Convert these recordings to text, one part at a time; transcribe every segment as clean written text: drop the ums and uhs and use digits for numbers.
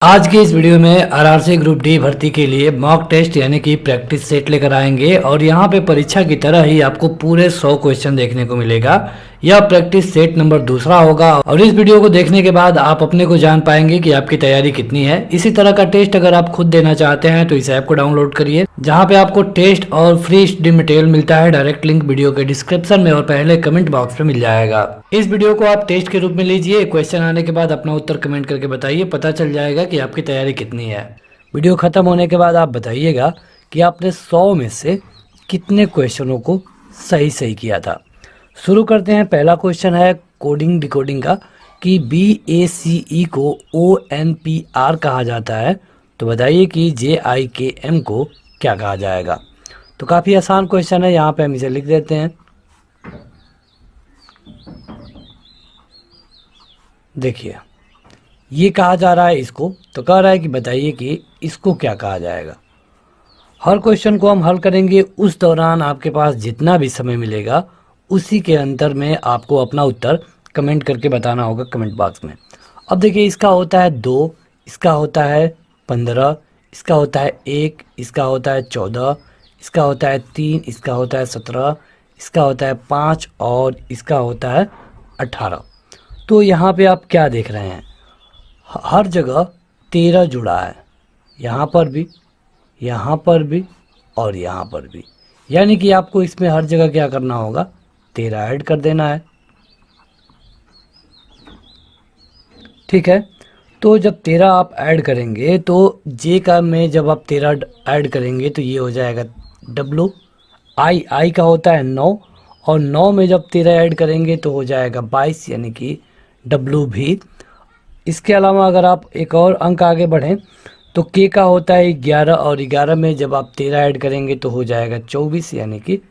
आज के इस वीडियो में आरआरसी ग्रुप डी भर्ती के लिए मॉक टेस्ट यानी कि प्रैक्टिस सेट लेकर आएंगे और यहाँ पे परीक्षा की तरह ही आपको पूरे 100 क्वेश्चन देखने को मिलेगा। यह प्रैक्टिस सेट नंबर दूसरा होगा और इस वीडियो को देखने के बाद आप अपने को जान पाएंगे कि आपकी तैयारी कितनी है। इसी तरह का टेस्ट अगर आप खुद देना चाहते हैं तो इस ऐप को डाउनलोड करिए, जहाँ पे आपको टेस्ट और फ्री स्टडी मटेरियल मिलता है। डायरेक्ट लिंक वीडियो के डिस्क्रिप्शन में और पहले कमेंट बॉक्स में मिल जाएगा। इस वीडियो को आप टेस्ट के रूप में लीजिए, क्वेश्चन आने के बाद अपना उत्तर कमेंट करके बताइए, पता चल जाएगा कि आपकी तैयारी कितनी है। वीडियो खत्म होने के बाद आप बताइएगा कि आपने 100 में से कितने क्वेश्चनों को सही सही किया था। शुरू करते हैं। पहला क्वेश्चन है कोडिंग डिकोडिंग का कि BACE को ONPR कहा जाता है, तो बताइए कि JIKM को क्या कहा जाएगा। तो काफ़ी आसान क्वेश्चन है, यहाँ पे हम इसे लिख देते हैं। देखिए ये कहा जा रहा है इसको, तो कह रहा है कि बताइए कि इसको क्या कहा जाएगा। हर क्वेश्चन को हम हल करेंगे, उस दौरान आपके पास जितना भी समय मिलेगा उसी के अंतर में आपको अपना उत्तर कमेंट करके बताना होगा कमेंट बॉक्स में। अब देखिए इसका होता है 2, इसका होता है 15, इसका होता है 1, इसका होता है 14, इसका होता है 3, इसका होता है 17, इसका होता है 5 और इसका होता है 18। तो यहाँ पे आप क्या देख रहे हैं, हर जगह 13 जुड़ा है, यहाँ पर भी, यहाँ पर भी और यहाँ पर भी। यानी कि आपको इसमें हर जगह क्या करना होगा, 13 ऐड कर देना है। ठीक है, तो जब 13 आप ऐड करेंगे तो जे का में जब आप 13 ऐड करेंगे तो ये हो जाएगा W। आई का होता है 9 और 9 में जब 13 ऐड करेंगे तो हो जाएगा 22 यानी कि W भी। इसके अलावा अगर आप एक और अंक आगे बढ़ें तो के का होता है 11 और 11 में जब आप 13 ऐड करेंगे तो हो जाएगा 24 यानी कि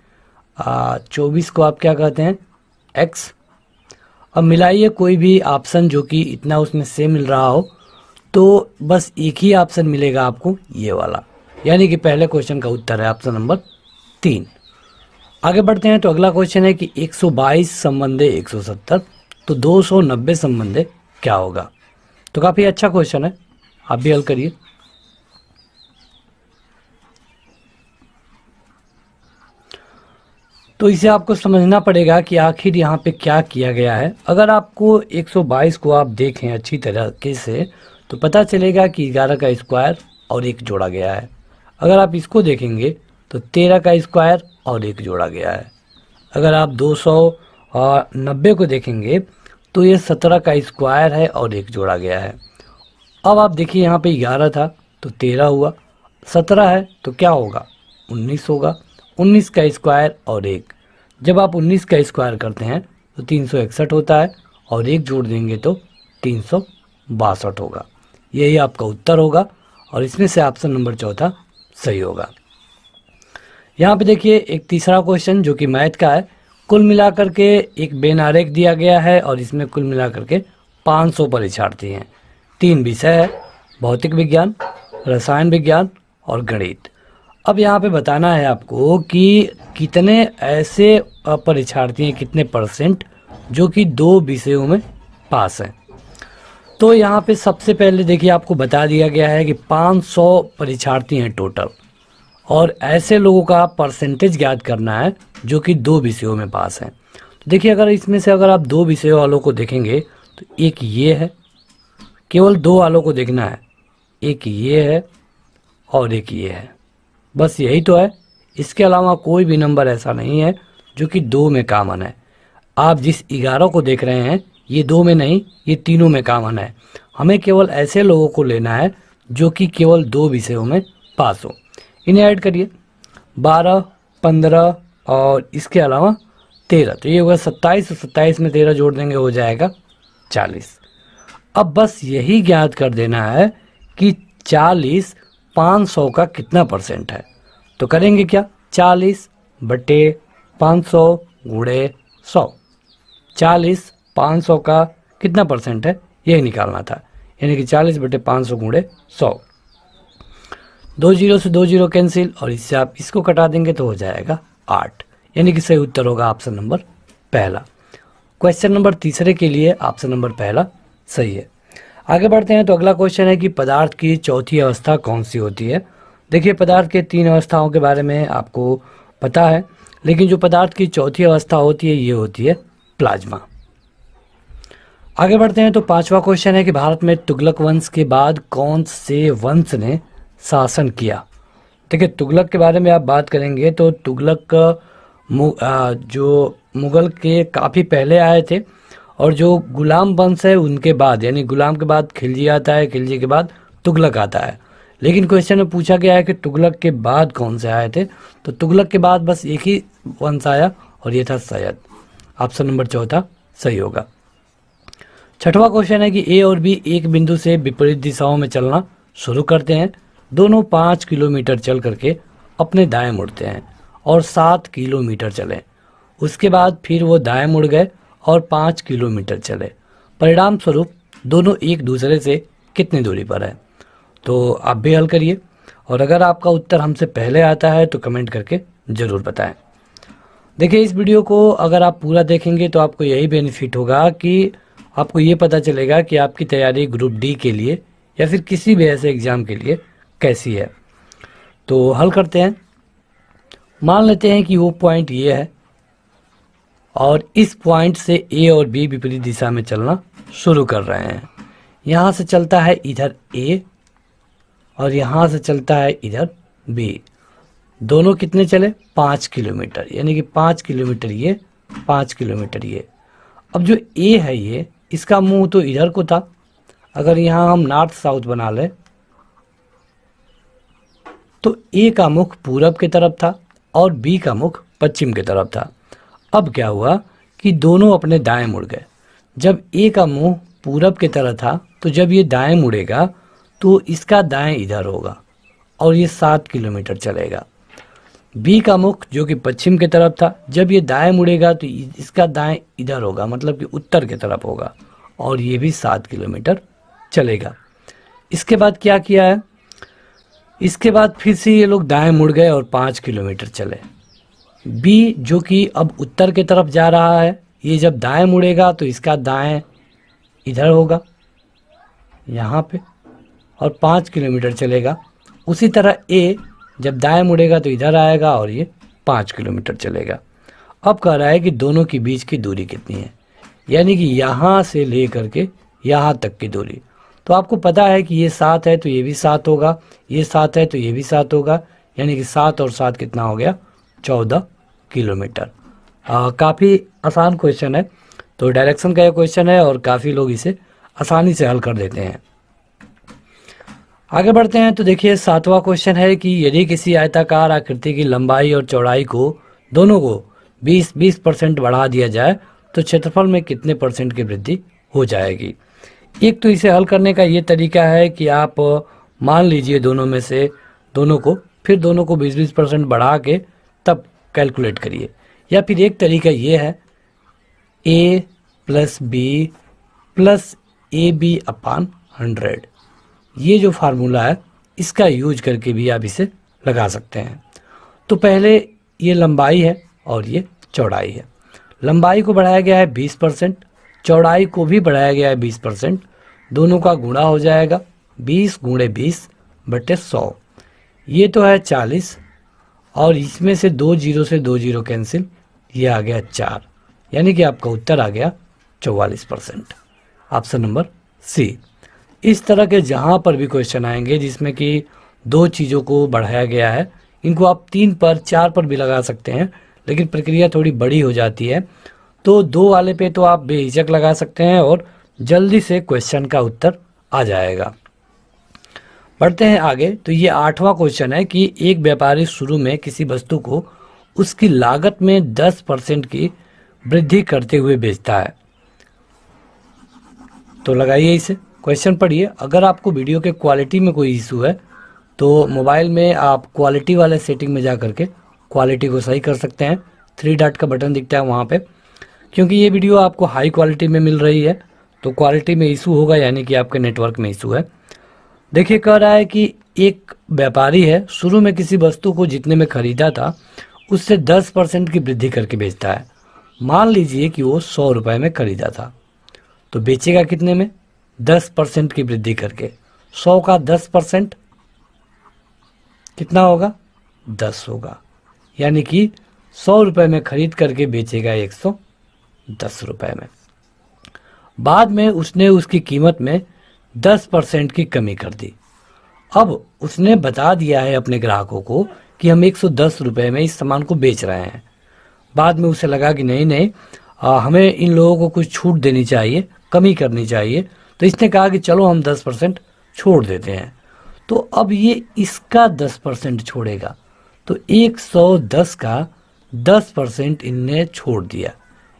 24 को आप क्या कहते हैं, X। अब मिलाइए कोई भी ऑप्शन जो कि इतना उसमें से मिल रहा हो, तो बस एक ही ऑप्शन मिलेगा आपको, ये वाला, यानी कि पहले क्वेश्चन का उत्तर है ऑप्शन नंबर 3। आगे बढ़ते हैं तो अगला क्वेश्चन है कि 122 संबंधे 170, तो 290 संबंधे क्या होगा। तो काफ़ी अच्छा क्वेश्चन है, आप भी हल करिए। तो इसे आपको समझना पड़ेगा कि आखिर यहाँ पे क्या किया गया है। अगर आपको 122 को आप देखें अच्छी तरीके से तो पता चलेगा कि 11 का स्क्वायर और 1 जोड़ा गया है। अगर आप इसको देखेंगे तो 13 का स्क्वायर और 1 जोड़ा गया है। अगर आप 290 को देखेंगे तो ये 17 का स्क्वायर है और 1 जोड़ा गया है। अब आप देखिए यहाँ पे 11 था तो 13 हुआ, 17 है तो क्या होगा, 19 होगा। 19 का स्क्वायर और 1, जब आप 19 का स्क्वायर करते हैं तो 361 होता है और 1 जोड़ देंगे तो 362 होगा। यही आपका उत्तर होगा और इसमें से ऑप्शन नंबर चौथा सही होगा। यहाँ पे देखिए एक तीसरा क्वेश्चन जो कि मैथ का है। कुल मिलाकर के एक बेन आरेख दिया गया है और इसमें कुल मिलाकर के 500 परीक्षार्थी हैं। 3 विषय है, भौतिक विज्ञान, रसायन विज्ञान और गणित। अब यहाँ पे बताना है आपको कि कितने ऐसे परीक्षार्थी हैं, कितने परसेंट जो कि 2 विषयों में पास हैं। तो यहाँ पे सबसे पहले देखिए आपको बता दिया गया है कि 500 परीक्षार्थी हैं टोटल, और ऐसे लोगों का परसेंटेज ज्ञात करना है जो कि 2 विषयों में पास हैं। तो देखिए अगर इसमें से अगर आप 2 विषयों वालों को देखेंगे तो एक ये है, केवल 2 वालों को देखना है, एक ये है और एक ये है, बस यही तो है। इसके अलावा कोई भी नंबर ऐसा नहीं है जो कि 2 में कॉमन है। आप जिस 11 को देख रहे हैं ये 2 में नहीं, ये तीनों में कॉमन है। हमें केवल ऐसे लोगों को लेना है जो कि केवल 2 विषयों में पास हो। इन्हें ऐड करिए, 12, 15 और इसके अलावा 13, तो ये होगा 27 और 27 में 13 जोड़ देंगे हो जाएगा 40। अब बस यही ज्ञात कर देना है कि 40 500 का कितना परसेंट है। तो करेंगे क्या, 40 बटे 500 गुणे 100। 40 500 का कितना परसेंट है यही निकालना था, यानी कि 40 बटे 500 गुणे 100। 2 जीरो से 2 जीरो कैंसिल और इससे आप इसको कटा देंगे तो हो जाएगा 8, यानी कि सही उत्तर होगा ऑप्शन नंबर पहला। क्वेश्चन नंबर तीसरे के लिए ऑप्शन नंबर पहला सही है। आगे बढ़ते हैं तो अगला क्वेश्चन है कि पदार्थ की चौथी अवस्था कौन सी होती है। देखिए, पदार्थ के 3 अवस्थाओं के बारे में आपको पता है, लेकिन जो पदार्थ की चौथी अवस्था होती है ये होती है प्लाज्मा। आगे बढ़ते हैं तो 5वां क्वेश्चन है कि भारत में तुगलक वंश के बाद कौन से वंश ने शासन किया। देखिए, तुगलक के बारे में आप बात करेंगे तो तुगलक जो मुगल के काफ़ी पहले आए थे, और जो गुलाम वंश है उनके बाद, यानी गुलाम के बाद खिलजी आता है, खिलजी के बाद तुगलक आता है। लेकिन क्वेश्चन में पूछा गया है कि तुगलक के बाद कौन से आए थे, तो तुगलक के बाद बस एक ही वंश आया और ये था सैयद। ऑप्शन नंबर चौथा सही होगा। 6वां क्वेश्चन है कि ए और बी एक बिंदु से विपरीत दिशाओं में चलना शुरू करते हैं। दोनों 5 किलोमीटर चल करके अपने दाएं मुड़ते हैं और 7 किलोमीटर चले। उसके बाद फिर वो दाएं मुड़ गए और 5 किलोमीटर चले। परिणाम स्वरूप दोनों एक दूसरे से कितनी दूरी पर है। तो आप भी हल करिए, और अगर आपका उत्तर हमसे पहले आता है तो कमेंट करके ज़रूर बताएं। देखिए, इस वीडियो को अगर आप पूरा देखेंगे तो आपको यही बेनिफिट होगा कि आपको ये पता चलेगा कि आपकी तैयारी ग्रुप डी के लिए या फिर किसी भी ऐसे एग्ज़ाम के लिए कैसी है। तो हल करते हैं। मान लेते हैं कि वो पॉइंट ये है और इस पॉइंट से ए और बी विपरीत दिशा में चलना शुरू कर रहे हैं। यहाँ से चलता है इधर ए और यहाँ से चलता है इधर बी। दोनों कितने चले? 5 किलोमीटर, यानी कि 5 किलोमीटर ये, 5 किलोमीटर ये। अब जो ए है ये, इसका मुंह तो इधर को था। अगर यहाँ हम नॉर्थ साउथ बना लें तो ए का मुख पूरब की तरफ था और बी का मुख पश्चिम की तरफ था। अब क्या हुआ कि दोनों अपने दाएं मुड़ गए। जब ए का मुंह पूरब की तरफ था तो जब ये दाएं मुड़ेगा तो इसका दाएं इधर होगा और ये 7 किलोमीटर चलेगा। बी का मुख जो कि पश्चिम की तरफ था, जब ये दाएं मुड़ेगा तो इसका दाएं इधर होगा, मतलब कि उत्तर की तरफ होगा, और ये भी 7 किलोमीटर चलेगा। इसके बाद क्या किया है, इसके बाद फिर से ये लोग दाएं मुड़ गए और 5 किलोमीटर चले। बी जो कि अब उत्तर की तरफ जा रहा है, ये जब दाएं मुड़ेगा तो इसका दाएं इधर होगा यहाँ पे, और 5 किलोमीटर चलेगा। उसी तरह ए जब दाएं मुड़ेगा तो इधर आएगा और ये 5 किलोमीटर चलेगा। अब कह रहा है कि दोनों के बीच की दूरी कितनी है, यानी कि यहाँ से ले करके यहाँ तक की दूरी। तो आपको पता है कि ये 7 है तो ये भी 7 होगा, ये 7 है तो ये भी 7 होगा, यानी कि 7 और 7 कितना हो गया? 14 किलोमीटर। काफ़ी आसान क्वेश्चन है, तो डायरेक्शन का ये क्वेश्चन है और काफ़ी लोग इसे आसानी से हल कर देते हैं। आगे बढ़ते हैं तो देखिए, 7वां क्वेश्चन है कि यदि किसी आयताकार आकृति की लंबाई और चौड़ाई को दोनों को 20% बढ़ा दिया जाए तो क्षेत्रफल में कितने % की वृद्धि हो जाएगी। एक तो इसे हल करने का ये तरीका है कि आप मान लीजिए दोनों में से दोनों को, फिर दोनों को 20% बढ़ा के तब कैलकुलेट करिए। या फिर एक तरीका ये है a + b + ab/100। ये जो फार्मूला है इसका यूज करके भी आप इसे लगा सकते हैं। तो पहले ये लंबाई है और ये चौड़ाई है। लंबाई को बढ़ाया गया है 20%, चौड़ाई को भी बढ़ाया गया है 20%। दोनों का गुणा हो जाएगा 20 × 20/100। ये तो है 40, और इसमें से 2 जीरो से 2 जीरो कैंसिल, ये आ गया 4, यानी कि आपका उत्तर आ गया 44%। Option number C. इस तरह के जहाँ पर भी क्वेश्चन आएंगे जिसमें कि 2 चीज़ों को बढ़ाया गया है, इनको आप 3 पर 4 पर भी लगा सकते हैं, लेकिन प्रक्रिया थोड़ी बड़ी हो जाती है। तो 2 वाले पे तो आप बेहिचक लगा सकते हैं और जल्दी से क्वेश्चन का उत्तर आ जाएगा। बढ़ते हैं आगे, तो ये 8वां क्वेश्चन है कि एक व्यापारी शुरू में किसी वस्तु को उसकी लागत में 10% की वृद्धि करते हुए बेचता है। तो लगाइए इसे, क्वेश्चन पढ़िए। अगर आपको वीडियो के क्वालिटी में कोई इशू है तो मोबाइल में आप क्वालिटी वाले सेटिंग में जा करके क्वालिटी को सही कर सकते हैं। 3 डॉट का बटन दिखता है वहाँ पे। क्योंकि ये वीडियो आपको हाई क्वालिटी में मिल रही है तो क्वालिटी में इशू होगा, यानी कि आपके नेटवर्क में इशू है। देखिए, कह रहा है कि एक व्यापारी है, शुरू में किसी वस्तु को जितने में खरीदा था उससे 10% की वृद्धि करके बेचता है। मान लीजिए कि वो 100 रुपये में खरीदा था, तो बेचेगा कितने में? 10% की वृद्धि करके। 100 का 10% कितना होगा? 10 होगा। यानी कि 100 रुपये में खरीद करके बेचेगा 110 रुपये में। बाद में उसने उसकी कीमत में 10% की कमी कर दी। अब उसने बता दिया है अपने ग्राहकों को कि हम 110 रुपये में इस सामान को बेच रहे हैं। बाद में उसे लगा कि नहीं नहीं, हमें इन लोगों को कुछ छूट देनी चाहिए, कमी करनी चाहिए। तो इसने कहा कि चलो हम 10% छोड़ देते हैं। तो अब ये इसका 10% छोड़ेगा। तो 110 का 10% इनने छोड़ दिया।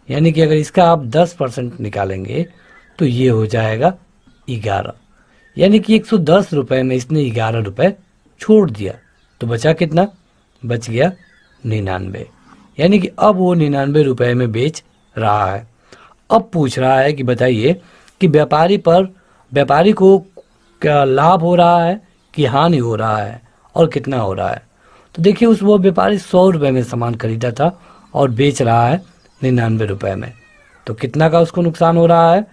यानी कि अगर इसका आप 10% निकालेंगे तो ये हो जाएगा 11। यानी कि 110 रुपये में इसने 11 रुपये छोड़ दिया। तो बचा कितना? बच गया 99। यानी कि अब वो 99 रुपये में बेच रहा है। अब पूछ रहा है कि बताइए कि व्यापारी को क्या लाभ हो रहा है कि हानि हो रहा है और कितना हो रहा है। तो देखिए वो व्यापारी 100 रुपये में सामान खरीदा था और बेच रहा है 99 रुपये में। तो कितना का उसको नुकसान हो रहा है?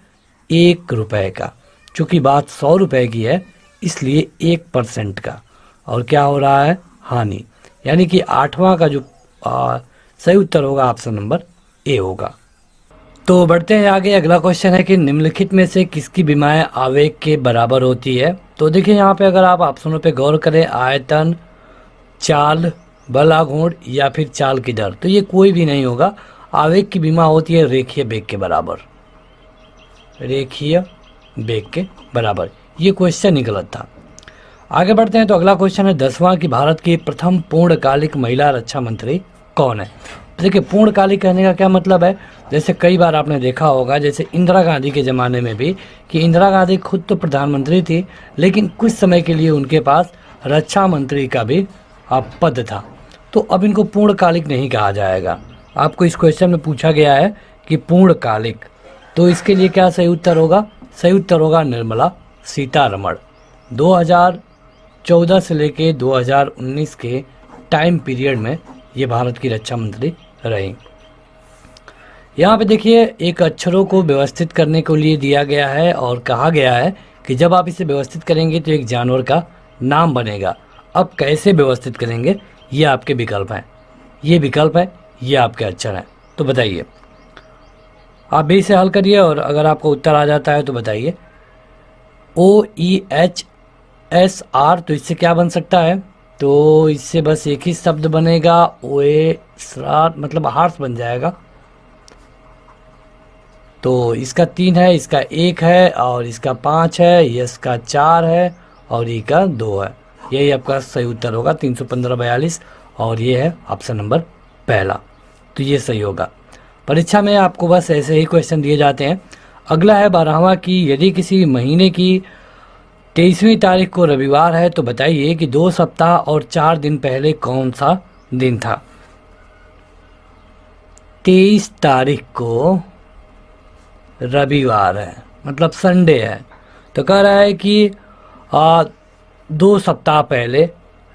1 रुपये का। चूँकि बात 100 रुपये की है इसलिए 1% का। और क्या हो रहा है? हानि। यानी कि 8वां का जो सही उत्तर होगा ऑप्शन नंबर ए होगा। तो बढ़ते हैं आगे। अगला क्वेश्चन है कि निम्नलिखित में से किसकी विमाएं आवेग के बराबर होती है। तो देखिए यहाँ पे अगर आप ऑप्शनों पे गौर करें, आयतन, चाल, बल आघूर्ण या फिर चाल की दर, तो ये कोई भी नहीं होगा। आवेग की विमा होती है रेखीय वेग के बराबर। रेखीय वेग के बराबर। ये क्वेश्चन ही गलत था। आगे बढ़ते हैं। तो अगला क्वेश्चन है 10वां कि भारत की प्रथम पूर्णकालिक महिला रक्षा मंत्री कौन है। देखिए पूर्णकालिक कहने का क्या मतलब है, जैसे कई बार आपने देखा होगा जैसे इंदिरा गांधी के ज़माने में भी कि इंदिरा गांधी खुद तो प्रधानमंत्री थी लेकिन कुछ समय के लिए उनके पास रक्षा मंत्री का भी पद था। तो अब इनको पूर्णकालिक नहीं कहा जाएगा। आपको इस क्वेश्चन में पूछा गया है कि पूर्णकालिक, तो इसके लिए क्या सही उत्तर होगा? सही उत्तर होगा निर्मला सीतारमण। 2014 से लेके 2019 के टाइम पीरियड में ये भारत की रक्षा मंत्री रही। यहाँ पे देखिए एक अक्षरों को व्यवस्थित करने के लिए दिया गया है और कहा गया है कि जब आप इसे व्यवस्थित करेंगे तो एक जानवर का नाम बनेगा। अब कैसे व्यवस्थित करेंगे ये आपके विकल्प हैं। ये विकल्प है, ये आपके अक्षर हैं। तो बताइए, आप भी इसे हल करिए और अगर आपको उत्तर आ जाता है तो बताइए। OEHSR, तो इससे क्या बन सकता है? तो इससे बस एक ही शब्द बनेगा, ओए सरार, मतलब हार्स बन जाएगा। तो इसका 3 है, इसका 1 है और इसका 5 है, ये इसका 4 है और ये का 2 है। यही आपका सही उत्तर होगा 315-42 और ये है ऑप्शन नंबर पहला। तो ये सही होगा। परीक्षा में आपको बस ऐसे ही क्वेश्चन दिए जाते हैं। अगला है 12वां कि यदि किसी महीने की 23वीं तारीख को रविवार है तो बताइए कि 2 सप्ताह और 4 दिन पहले कौन सा दिन था। 23 तारीख को रविवार है, मतलब संडे है। तो कह रहा है कि 2 सप्ताह पहले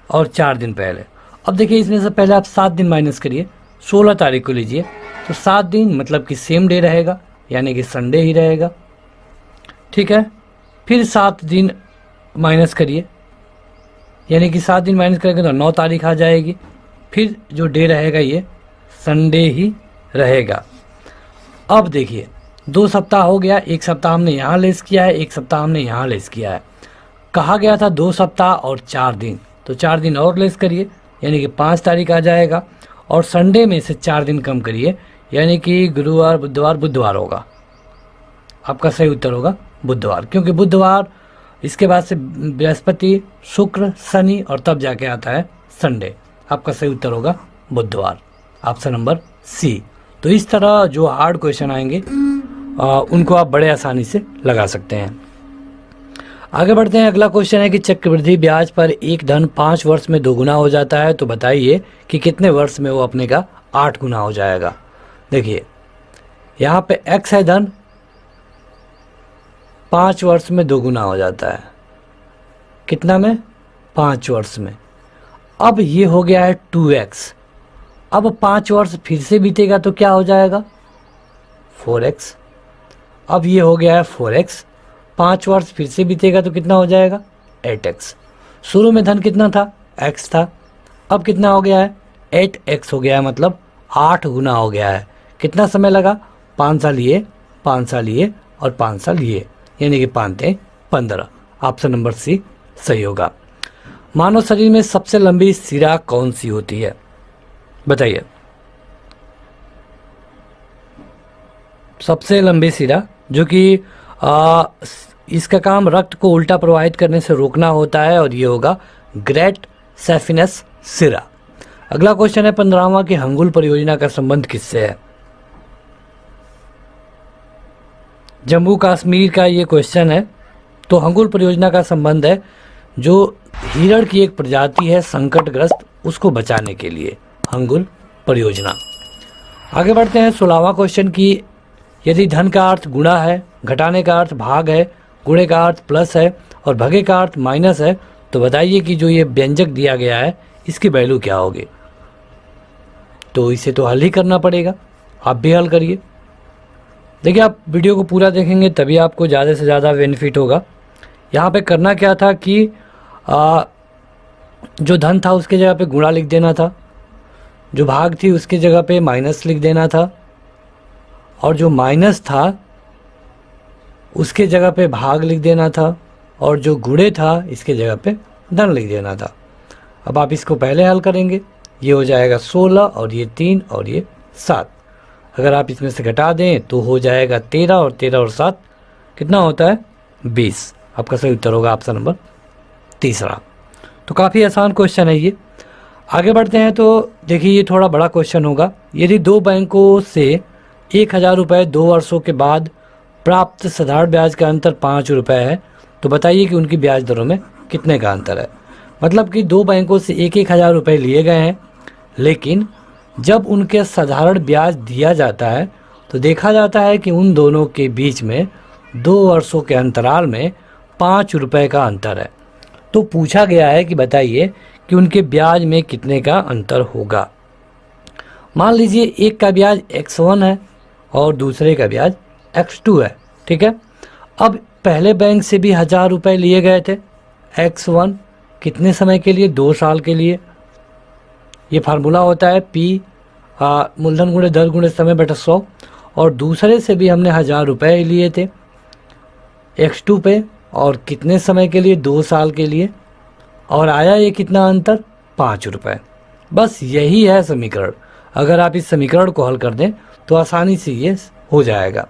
और 4 दिन पहले। अब देखिए इसमें से पहले आप 7 दिन माइनस करिए, 16 तारीख को लीजिए। तो 7 दिन मतलब कि सेम डे रहेगा, यानी कि संडे ही रहेगा। ठीक है, फिर 7 दिन माइनस करिए, यानी कि 7 दिन माइनस करेंगे तो 9 तारीख आ जाएगी। फिर जो डे रहेगा ये संडे ही रहेगा। अब देखिए 2 सप्ताह हो गया, 1 सप्ताह हमने यहाँ लेस किया है, 1 सप्ताह हमने यहाँ लेस किया है। कहा गया था 2 सप्ताह और 4 दिन, तो 4 दिन और लेस करिए, यानी कि 5 तारीख आ जाएगा। और संडे में से 4 दिन कम करिए, यानी कि गुरुवार, बुधवार होगा। आपका सही उत्तर होगा बुधवार, क्योंकि बुधवार इसके बाद से बृहस्पति, शुक्र, शनि और तब जाके आता है संडे। आपका सही उत्तर होगा बुधवार, ऑप्शन नंबर सी। तो इस तरह जो हार्ड क्वेश्चन आएंगे उनको आप बड़े आसानी से लगा सकते हैं। आगे बढ़ते हैं। अगला क्वेश्चन है कि चक्रवृद्धि ब्याज पर एक धन 5 वर्ष में 2 गुना हो जाता है तो बताइए कि कितने वर्ष में वो अपने का 8 गुना हो जाएगा। देखिए यहाँ पे x है धन, 5 वर्ष में 2 गुना हो जाता है। कितना में? 5 वर्ष में। अब ये हो गया है 2x। अब 5 वर्ष फिर से बीतेगा तो क्या हो जाएगा? 4x। अब ये हो गया है 4x। 5 वर्ष फिर से बीतेगा तो कितना हो जाएगा 8x। शुरू में धन कितना था x था, अब कितना हो गया है 8x हो गया है, मतलब 8 गुना हो गया है। कितना समय लगा 5 साल ये, 5 साल ये और 5 साल ये, यानी कि 5 15। ऑप्शन नंबर सी सही होगा। मानव शरीर में सबसे लंबी सिरा कौन सी होती है बताइए। सबसे लंबी सिरा जो कि इसका काम रक्त को उल्टा प्रवाहित करने से रोकना होता है और ये होगा ग्रेट सैफिनस सिरा। अगला क्वेश्चन है 15वां कि हंगुल परियोजना का संबंध किससे है। जम्मू कश्मीर का ये क्वेश्चन है। तो हंगुल परियोजना का संबंध है जो हिरण की एक प्रजाति है संकटग्रस्त, उसको बचाने के लिए हंगुल परियोजना। आगे बढ़ते हैं 16वां क्वेश्चन की यदि धन का अर्थ गुणा है, घटाने का अर्थ भाग है, गुणे का अर्थ प्लस है और भगे का अर्थ माइनस है, तो बताइए कि जो ये व्यंजक दिया गया है इसकी वैल्यू क्या होगी। तो इसे तो हल ही करना पड़ेगा, आप भी हल करिए। देखिए आप वीडियो को पूरा देखेंगे तभी आपको ज़्यादा से ज़्यादा बेनिफिट होगा। यहाँ पे करना क्या था कि जो धन था उसके जगह पे गुणा लिख देना था, जो भाग थी उसकी जगह पे माइनस लिख देना था और जो माइनस था उसके जगह पे भाग लिख देना था और जो गुणे था इसके जगह पे धन लिख देना था। अब आप इसको पहले हल करेंगे, ये हो जाएगा 16 और ये 3 और ये 7। अगर आप इसमें से घटा दें तो हो जाएगा 13 और 13 और 7 कितना होता है 20। आपका सही उत्तर होगा ऑप्शन नंबर तीसरा। तो काफ़ी आसान क्वेश्चन है ये। आगे बढ़ते हैं तो देखिए ये थोड़ा बड़ा क्वेश्चन होगा। यदि दो बैंकों से 1000 रुपये 2 वर्षों के बाद प्राप्त साधारण ब्याज का अंतर 5 रुपये है तो बताइए कि उनकी ब्याज दरों में कितने का अंतर है। मतलब कि दो बैंकों से 1,000 रुपये लिए गए हैं, लेकिन जब उनके साधारण ब्याज दिया जाता है तो देखा जाता है कि उन दोनों के बीच में 2 वर्षों के अंतराल में 5 रुपये का अंतर है। तो पूछा गया है कि बताइए कि उनके ब्याज में कितने का अंतर होगा। मान लीजिए एक का ब्याज x1 है और दूसरे का ब्याज x2 है, ठीक है। अब पहले बैंक से भी 1000 रुपये लिए गए थे, x1 कितने समय के लिए 2 साल के लिए। ये फार्मूला होता है P मूलधन गुणे दर गुणे समय बटा 100। और दूसरे से भी हमने 1000 रुपये लिए थे x2 पे और कितने समय के लिए 2 साल के लिए, और आया ये कितना अंतर 5 रुपये। बस यही है समीकरण। अगर आप इस समीकरण को हल कर दें तो आसानी से ये हो जाएगा।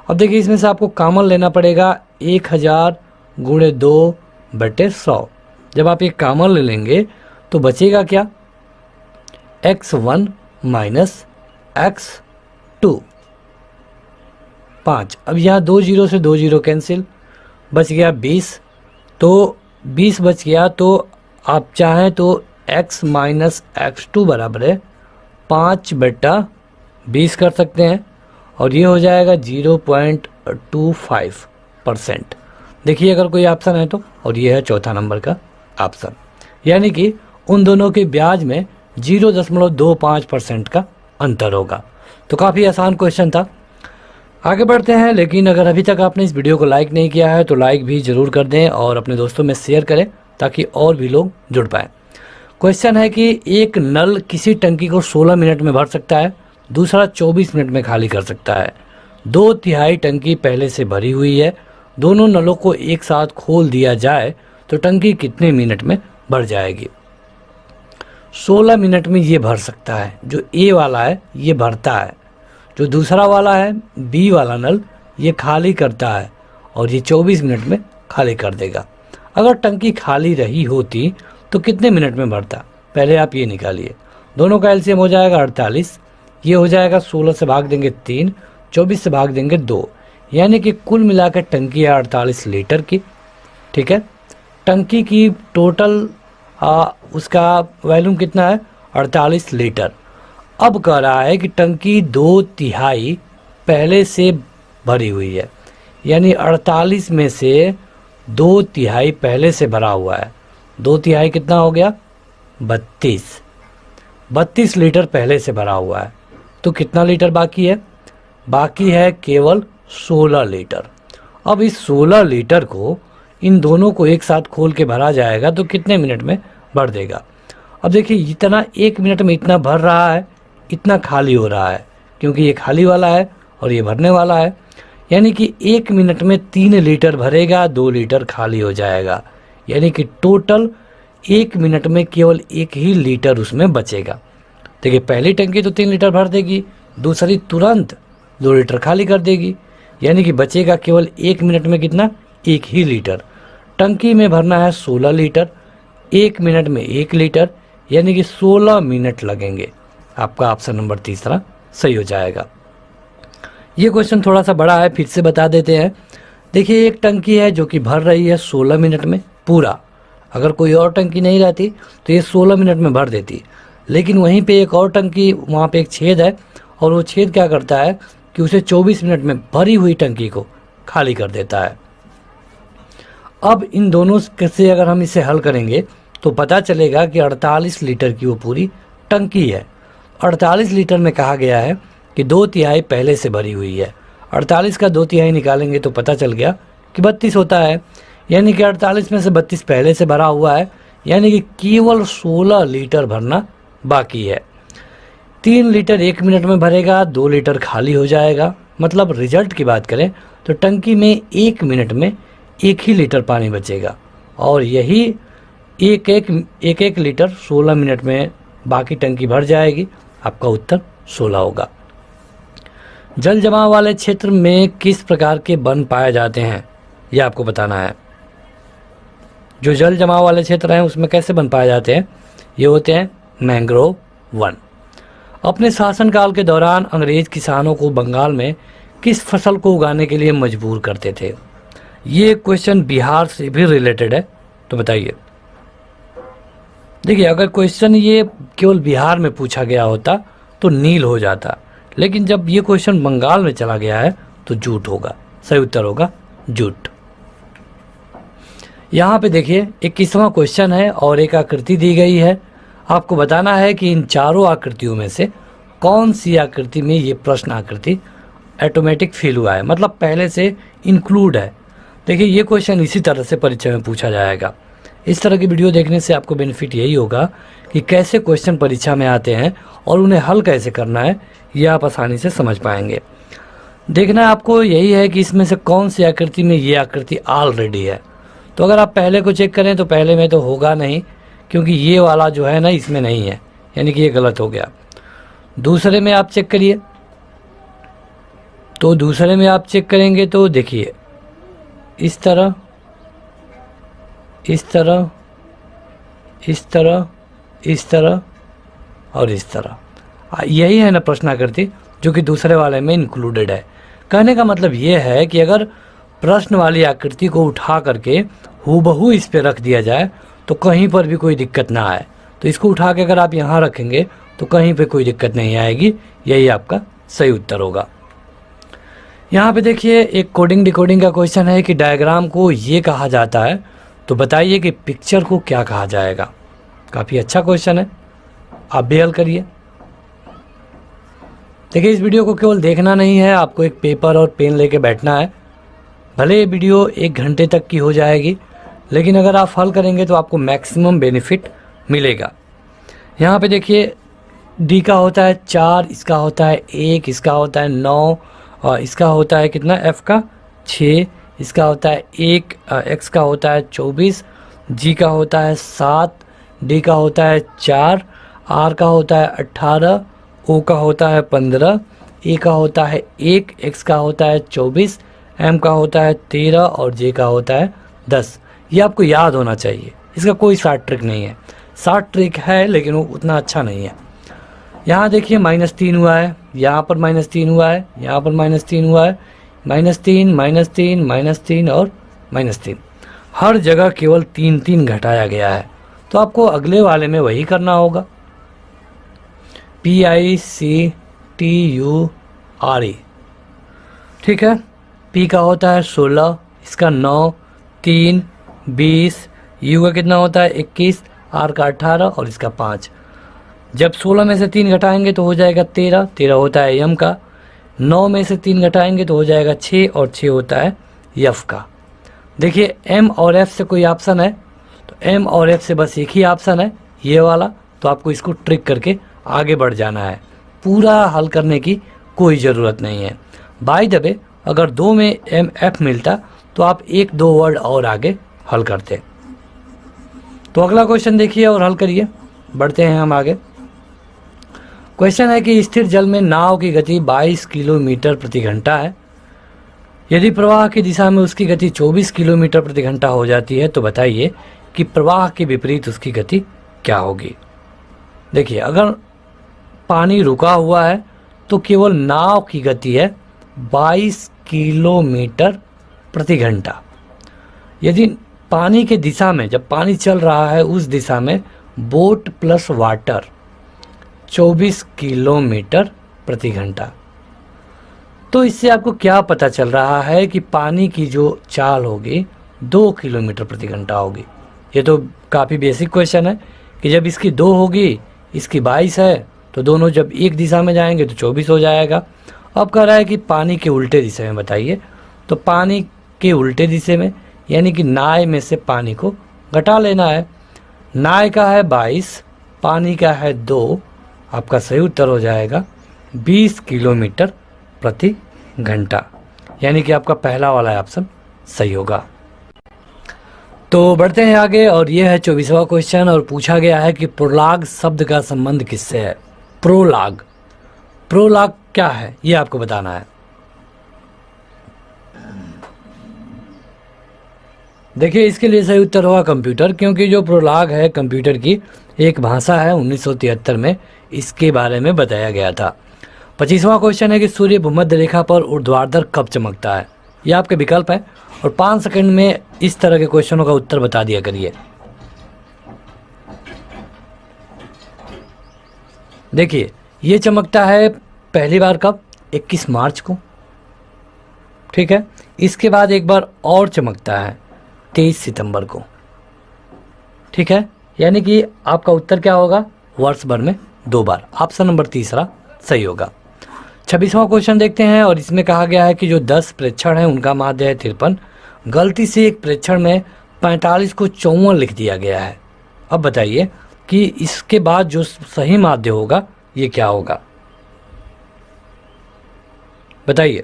अब देखिए इसमें से आपको कॉमन लेना पड़ेगा 1000 गुणे 2 बटे 100। जब आप ये कॉमन ले लेंगे तो बचेगा क्या x1 माइनस x2 5। अब यहाँ 2 जीरो से 2 जीरो कैंसिल, बच गया 20। तो 20 बच गया तो आप चाहें तो x माइनस x2 बराबर है 5 बटा 20 कर सकते हैं और ये हो जाएगा 0.25%। देखिए अगर कोई ऑप्शन है तो, और ये है चौथा नंबर का ऑप्शन, यानी कि उन दोनों के ब्याज में 0.25% का अंतर होगा। तो काफ़ी आसान क्वेश्चन था। आगे बढ़ते हैं, लेकिन अगर अभी तक आपने इस वीडियो को लाइक नहीं किया है तो लाइक भी ज़रूर कर दें और अपने दोस्तों में शेयर करें ताकि और भी लोग जुड़ पाएँ। क्वेश्चन है कि एक नल किसी टंकी को 16 मिनट में भर सकता है, दूसरा 24 मिनट में खाली कर सकता है। 2/3 टंकी पहले से भरी हुई है, दोनों नलों को एक साथ खोल दिया जाए तो टंकी कितने मिनट में भर जाएगी। 16 मिनट में ये भर सकता है, जो ए वाला है ये भरता है, जो दूसरा वाला है बी वाला नल ये खाली करता है और ये 24 मिनट में खाली कर देगा। अगर टंकी खाली रही होती तो कितने मिनट में भरता, पहले आप ये निकालिए। दोनों का एलसीएम हो जाएगा 48, ये हो जाएगा 16 से भाग देंगे 3, 24 से भाग देंगे 2, यानी कि कुल मिलाकर टंकी है 48 लीटर की, ठीक है। टंकी की टोटल उसका वॉल्यूम कितना है 48 लीटर। अब कह रहा है कि टंकी 2/3 पहले से भरी हुई है, यानी 48 में से 2/3 पहले से भरा हुआ है। 2/3 कितना हो गया 32 लीटर पहले से भरा हुआ है। तो कितना लीटर बाकी है, बाकी है केवल 16 लीटर। अब इस 16 लीटर को इन दोनों को एक साथ खोल के भरा जाएगा तो कितने मिनट में भर देगा। अब देखिए इतना 1 मिनट में इतना भर रहा है, इतना खाली हो रहा है, क्योंकि ये खाली वाला है और ये भरने वाला है। यानी कि 1 मिनट में 3 लीटर भरेगा, 2 लीटर खाली हो जाएगा। यानी कि टोटल 1 मिनट में केवल 1 ही लीटर उसमें बचेगा। देखिए पहली टंकी तो 3 लीटर भर देगी, दूसरी तुरंत 2 लीटर खाली कर देगी। यानी कि बचेगा केवल 1 मिनट में कितना, 1 ही लीटर। टंकी में भरना है 16 लीटर, 1 मिनट में 1 लीटर, यानी कि 16 मिनट लगेंगे। आपका ऑप्शन नंबर तीसरा सही हो जाएगा। ये क्वेश्चन थोड़ा सा बड़ा है, फिर से बता देते हैं। देखिए एक टंकी है जो कि भर रही है 16 मिनट में पूरा। अगर कोई और टंकी नहीं रहती तो ये 16 मिनट में भर देती, लेकिन वहीं पे एक और टंकी, वहाँ पे एक छेद है और वो छेद क्या करता है कि उसे 24 मिनट में भरी हुई टंकी को खाली कर देता है। अब इन दोनों से अगर हम इसे हल करेंगे तो पता चलेगा कि 48 लीटर की वो पूरी टंकी है। 48 लीटर में कहा गया है कि 2/3 पहले से भरी हुई है। 48 का 2/3 निकालेंगे तो पता चल गया कि 32 होता है। यानी कि 48 में से 32 पहले से भरा हुआ है, यानी कि केवल 16 लीटर भरना बाकी है। 3 लीटर 1 मिनट में भरेगा, 2 लीटर खाली हो जाएगा। मतलब रिजल्ट की बात करें तो टंकी में 1 मिनट में 1 ही लीटर पानी बचेगा और यही एक एक लीटर 16 मिनट में बाकी टंकी भर जाएगी। आपका उत्तर 16 होगा। जल जमाव वाले क्षेत्र में किस प्रकार के वन पाए जाते हैं, यह आपको बताना है। जो जल जमाव वाले क्षेत्र हैं उसमें कैसे वन पाए जाते हैं, ये होते हैं मैंग्रोव वन। अपने शासनकाल के दौरान अंग्रेज किसानों को बंगाल में किस फसल को उगाने के लिए मजबूर करते थे। ये क्वेश्चन बिहार से भी रिलेटेड है, तो बताइए। देखिए अगर क्वेश्चन ये केवल बिहार में पूछा गया होता तो नील हो जाता, लेकिन जब ये क्वेश्चन बंगाल में चला गया है तो जूट होगा। सही उत्तर होगा जूट। यहाँ पे देखिए 21वां क्वेश्चन है और एक आकृति दी गई है। आपको बताना है कि इन चारों आकृतियों में से कौन सी आकृति में ये प्रश्न आकृति ऑटोमेटिक फिल हुआ है, मतलब पहले से इंक्लूड है। देखिए ये क्वेश्चन इसी तरह से परीक्षा में पूछा जाएगा। इस तरह की वीडियो देखने से आपको बेनिफिट यही होगा कि कैसे क्वेश्चन परीक्षा में आते हैं और उन्हें हल कैसे करना है, ये आप आसानी से समझ पाएंगे। देखना आपको यही है कि इसमें से कौन सी आकृति में ये आकृति ऑलरेडी है। तो अगर आप पहले को चेक करें तो पहले में तो होगा नहीं, क्योंकि ये वाला जो है ना इसमें नहीं है, यानी कि ये गलत हो गया। दूसरे में आप चेक करिए, तो दूसरे में आप चेक करेंगे तो देखिए इस तरह, इस तरह, इस तरह, इस तरह और इस तरह। यही है ना प्रश्नाकृति जो कि दूसरे वाले में इंक्लूडेड है। कहने का मतलब ये है कि अगर प्रश्न वाली आकृति को उठा करके हूबहू इस पे रख दिया जाए तो कहीं पर भी कोई दिक्कत ना आए। तो इसको उठा के अगर आप यहाँ रखेंगे तो कहीं पे कोई दिक्कत नहीं आएगी। यही आपका सही उत्तर होगा। यहाँ पे देखिए एक कोडिंग डिकोडिंग का क्वेश्चन है कि डायग्राम को ये कहा जाता है, तो बताइए कि पिक्चर को क्या कहा जाएगा। काफ़ी अच्छा क्वेश्चन है, आप भी हल करिए। देखिए इस वीडियो को केवल देखना नहीं है, आपको एक पेपर और पेन लेके बैठना है। भले ये वीडियो 1 घंटे तक की हो जाएगी, लेकिन अगर आप हल करेंगे तो आपको मैक्सिमम बेनिफिट मिलेगा। यहाँ पे देखिए डी का होता है 4, इसका होता है 1, इसका होता है 9 और इसका होता है कितना एफ का 6, इसका होता है 1, एक्स का होता है 24, जी का होता है 7, डी का होता है 4, आर का होता है 18, ओ का होता है 15, ए का होता है 1, एक्स का होता है 24, एम का होता है 13 और जे का होता है 10। ये आपको याद होना चाहिए, इसका कोई शॉर्ट ट्रिक नहीं है। शॉर्ट ट्रिक है लेकिन वो उतना अच्छा नहीं है। यहाँ देखिए -3 हुआ है, यहाँ पर -3 हुआ है, यहाँ पर -3 हुआ है, -3, -3, -3 और -3। हर जगह केवल 3 घटाया गया है, तो आपको अगले वाले में वही करना होगा। PICTURE, ठीक है। P का होता है 16, इसका 9, 3, 20, U का कितना होता है 21, R का 18 और इसका 5। जब 16 में से 3 घटाएंगे तो हो जाएगा 13 होता है M का। 9 में से 3 घटाएंगे तो हो जाएगा 6 और 6 होता है एफ का। देखिए एम और एफ से कोई ऑप्शन है तो एम और एफ से बस एक ही ऑप्शन है ये वाला, तो आपको इसको ट्रिक करके आगे बढ़ जाना है, पूरा हल करने की कोई ज़रूरत नहीं है। बाय द वे अगर 2 में एम एफ मिलता तो आप 1-2 वर्ड और आगे हल करते। तो अगला क्वेश्चन देखिए और हल करिए, बढ़ते हैं हम आगे। क्वेश्चन है कि स्थिर जल में नाव की गति 22 किलोमीटर प्रति घंटा है। यदि प्रवाह की दिशा में उसकी गति 24 किलोमीटर प्रति घंटा हो जाती है तो बताइए कि प्रवाह के विपरीत उसकी गति क्या होगी। देखिए अगर पानी रुका हुआ है तो केवल नाव की गति है 22 किलोमीटर प्रति घंटा। यदि पानी के दिशा में, जब पानी चल रहा है उस दिशा में बोट प्लस वाटर 24 किलोमीटर प्रति घंटा, तो इससे आपको क्या पता चल रहा है कि पानी की जो चाल होगी 2 किलोमीटर प्रति घंटा होगी। ये तो काफ़ी बेसिक क्वेश्चन है कि जब इसकी 2 होगी, इसकी 22 है, तो दोनों जब एक दिशा में जाएंगे तो 24 हो जाएगा। अब कह रहा है कि पानी के उल्टे दिशा में बताइए, तो पानी के उल्टे दिशा में यानी कि नाव में से पानी को घटा लेना है। नाव का है 22, पानी का है 2, आपका सही उत्तर हो जाएगा 20 किलोमीटर प्रति घंटा, यानी कि आपका पहला वाला ऑप्शन सही होगा। तो बढ़ते हैं आगे और ये है 24वां क्वेश्चन और पूछा गया है कि प्रोलाग शब्द का संबंध किससे है। प्रोलाग, प्रोलाग क्या है ये आपको बताना है। देखिए इसके लिए सही उत्तर होगा कंप्यूटर, क्योंकि जो प्रोलाग है कंप्यूटर की एक भाषा है। 1973 में इसके बारे में बताया गया था। 25वां क्वेश्चन है कि सूर्य भूमध्य रेखा पर ऊर्ध्वाधर कब चमकता है। ये आपके विकल्प है और 5 सेकंड में इस तरह के क्वेश्चनों का उत्तर बता दिया करिए। देखिए ये चमकता है पहली बार कब, 21 मार्च को, ठीक है। इसके बाद एक बार और चमकता है 23 सितंबर को, ठीक है। यानी कि आपका उत्तर क्या होगा, वर्ष भर में 2 बार। ऑप्शन नंबर तीसरा सही होगा। 26वां क्वेश्चन देखते हैं और इसमें कहा गया है कि जो 10 प्रेक्षण है उनका माध्य है 53। गलती से एक प्रेक्षण में 45 को 54 लिख दिया गया है। अब बताइए कि इसके बाद जो सही माध्य होगा ये क्या होगा, बताइए।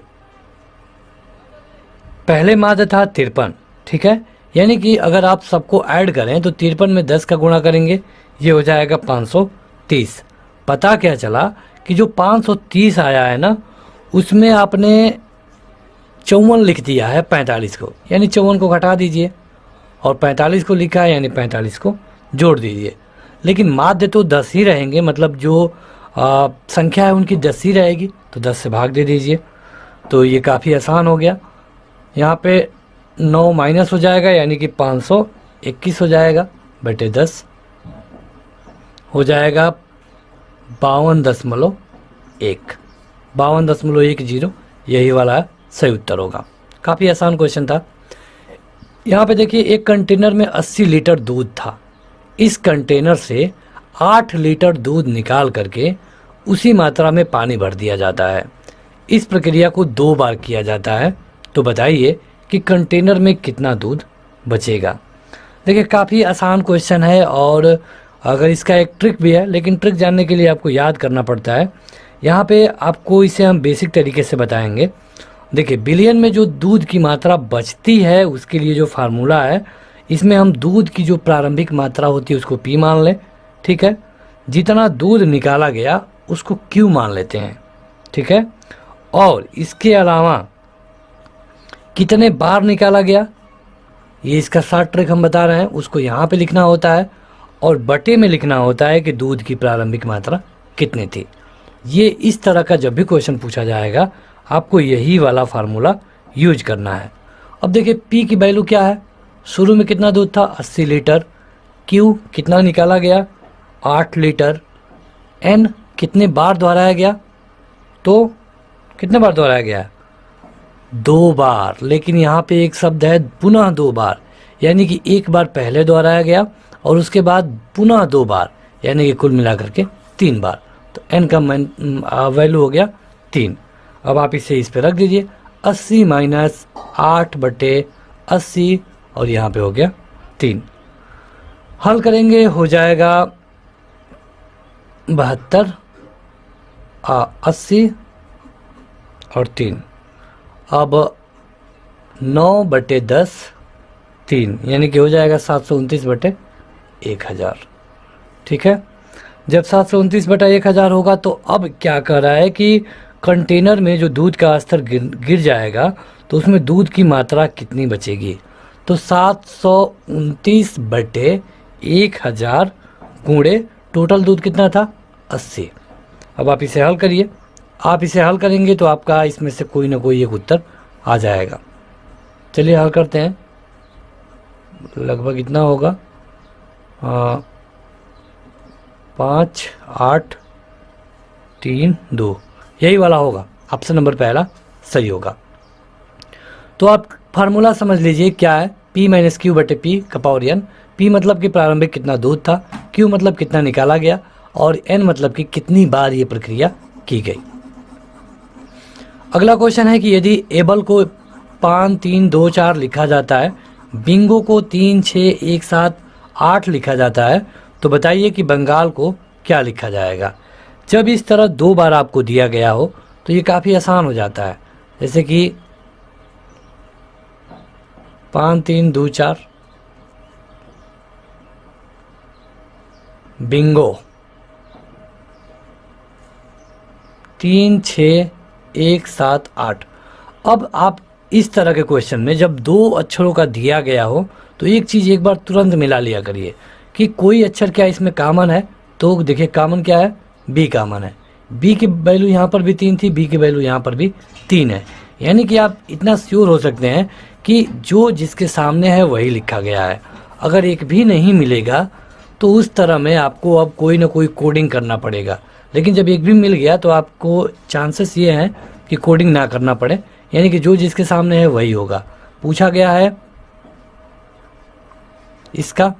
पहले माध्य था 53, ठीक है। यानी कि अगर आप सबको ऐड करें तो 53 में 10 का गुणा करेंगे, ये हो जाएगा 530। पता क्या चला कि जो 530 आया है ना, उसमें आपने 54 लिख दिया है 45 को, यानी 54 को घटा दीजिए और 45 को लिखा है यानी 45 को जोड़ दीजिए। लेकिन माध्य तो 10 ही रहेंगे, मतलब जो संख्या है उनकी 10 ही रहेगी, तो 10 से भाग दे दीजिए। तो ये काफ़ी आसान हो गया। यहाँ पे 9 माइनस हो जाएगा यानी कि 521 हो जाएगा बटे 10 हो जाएगा 52.1, 52.10, यही वाला सही उत्तर होगा। काफ़ी आसान क्वेश्चन था। यहाँ पे देखिए एक कंटेनर में 80 लीटर दूध था। इस कंटेनर से 8 लीटर दूध निकाल करके उसी मात्रा में पानी भर दिया जाता है। इस प्रक्रिया को 2 बार किया जाता है, तो बताइए कि कंटेनर में कितना दूध बचेगा। देखिए काफ़ी आसान क्वेश्चन है और अगर इसका एक ट्रिक भी है, लेकिन ट्रिक जानने के लिए आपको याद करना पड़ता है। यहाँ पे आपको इसे हम बेसिक तरीके से बताएंगे। देखिए बिलियन में जो दूध की मात्रा बचती है उसके लिए जो फार्मूला है, इसमें हम दूध की जो प्रारंभिक मात्रा होती है उसको P मान लें, ठीक है। जितना दूध निकाला गया उसको Q मान लेते हैं, ठीक है। और इसके अलावा कितने बार निकाला गया, ये इसका शॉर्ट ट्रिक हम बता रहे हैं, उसको यहाँ पे लिखना होता है और बटे में लिखना होता है कि दूध की प्रारंभिक मात्रा कितनी थी। ये इस तरह का जब भी क्वेश्चन पूछा जाएगा आपको यही वाला फार्मूला यूज करना है। अब देखिए P की वैल्यू क्या है, शुरू में कितना दूध था 80 लीटर, Q कितना निकाला गया 8 लीटर, N कितने बार दोहराया गया, तो कितने बार दोहराया गया 2 बार। लेकिन यहाँ पे एक शब्द है पुनः 2 बार, यानी कि एक बार पहले दोहराया गया और उसके बाद पुनः 2 बार, यानी कि कुल मिलाकर के 3 बार। तो N का वैल्यू हो गया 3। अब आप इसे इस पे रख दीजिए, 80 माइनस 8/80 और यहाँ पे हो गया 3। हल करेंगे हो जाएगा 72, 80 और 3। अब 9/10 3 यानी कि हो जाएगा 729/1000। ठीक है, जब 729/1000 होगा तो अब क्या कर रहा है कि कंटेनर में जो दूध का स्तर गिर जाएगा तो उसमें दूध की मात्रा कितनी बचेगी। तो 729/1000 गुणे टोटल दूध कितना था 80। अब आप इसे हल करिए, आप इसे हल करेंगे तो आपका इसमें से कोई ना कोई एक उत्तर आ जाएगा। चलिए हल करते हैं। लगभग इतना होगा 5 8 3 2, यही वाला होगा। ऑप्शन नंबर पहला सही होगा। तो आप फार्मूला समझ लीजिए क्या है, P माइनस क्यू बटे पी का पावर n। P मतलब कि प्रारंभिक कितना दूध था, Q मतलब कितना निकाला गया और n मतलब कि कितनी बार ये प्रक्रिया की गई। अगला क्वेश्चन है कि यदि एबल को 5 3 2 4 लिखा जाता है, बिंगो को 3 6 1 7 8 लिखा जाता है, तो बताइए कि बंगाल को क्या लिखा जाएगा। जब इस तरह 2 बार आपको दिया गया हो तो ये काफ़ी आसान हो जाता है। जैसे कि 5 3 2 4 बिंगो, 3 6 1 7 8। अब आप इस तरह के क्वेश्चन में जब 2 अक्षरों का दिया गया हो तो एक चीज़ एक बार तुरंत मिला लिया करिए कि कोई अक्षर क्या इसमें कॉमन है। तो देखिए कॉमन क्या है, बी कॉमन है। बी की वैल्यू यहाँ पर भी 3 थी, बी की वैल्यू यहाँ पर भी 3 है। यानी कि आप इतना श्योर हो सकते हैं कि जो जिसके सामने है वही लिखा गया है। अगर एक भी नहीं मिलेगा तो उस तरह में आपको अब कोई ना कोई कोडिंग करना पड़ेगा, लेकिन जब एक भी मिल गया तो आपको चांसेस ये हैं कि कोडिंग ना करना पड़े, यानी कि जो जिसके सामने है वही होगा। पूछा गया है इसका,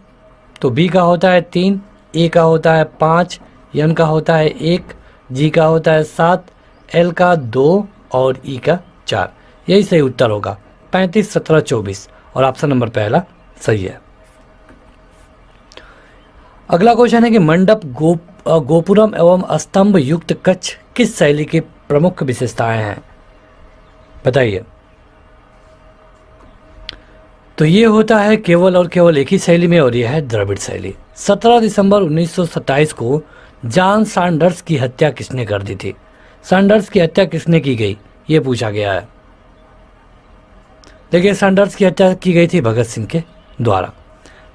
तो बी का होता है 3, ए का होता है 5, एन का होता है 1, जी का होता है 7, एल का 2 और ई का 4। यही सही उत्तर होगा 35 17 24 और ऑप्शन नंबर पहला सही है। अगला क्वेश्चन है कि मंडप गोपुरम एवं स्तंभ युक्त कक्ष किस शैली की प्रमुख विशेषताएं हैं, बताइए। तो ये होता है केवल और केवल एक ही शैली में और यह है द्रविड़ शैली। 17 दिसंबर 1927 को जॉन सैंडर्स की हत्या किसने कर दी थी। सैंडर्स की हत्या किसने की गई ये पूछा गया है। देखिए सैंडर्स की हत्या की गई थी भगत सिंह के द्वारा।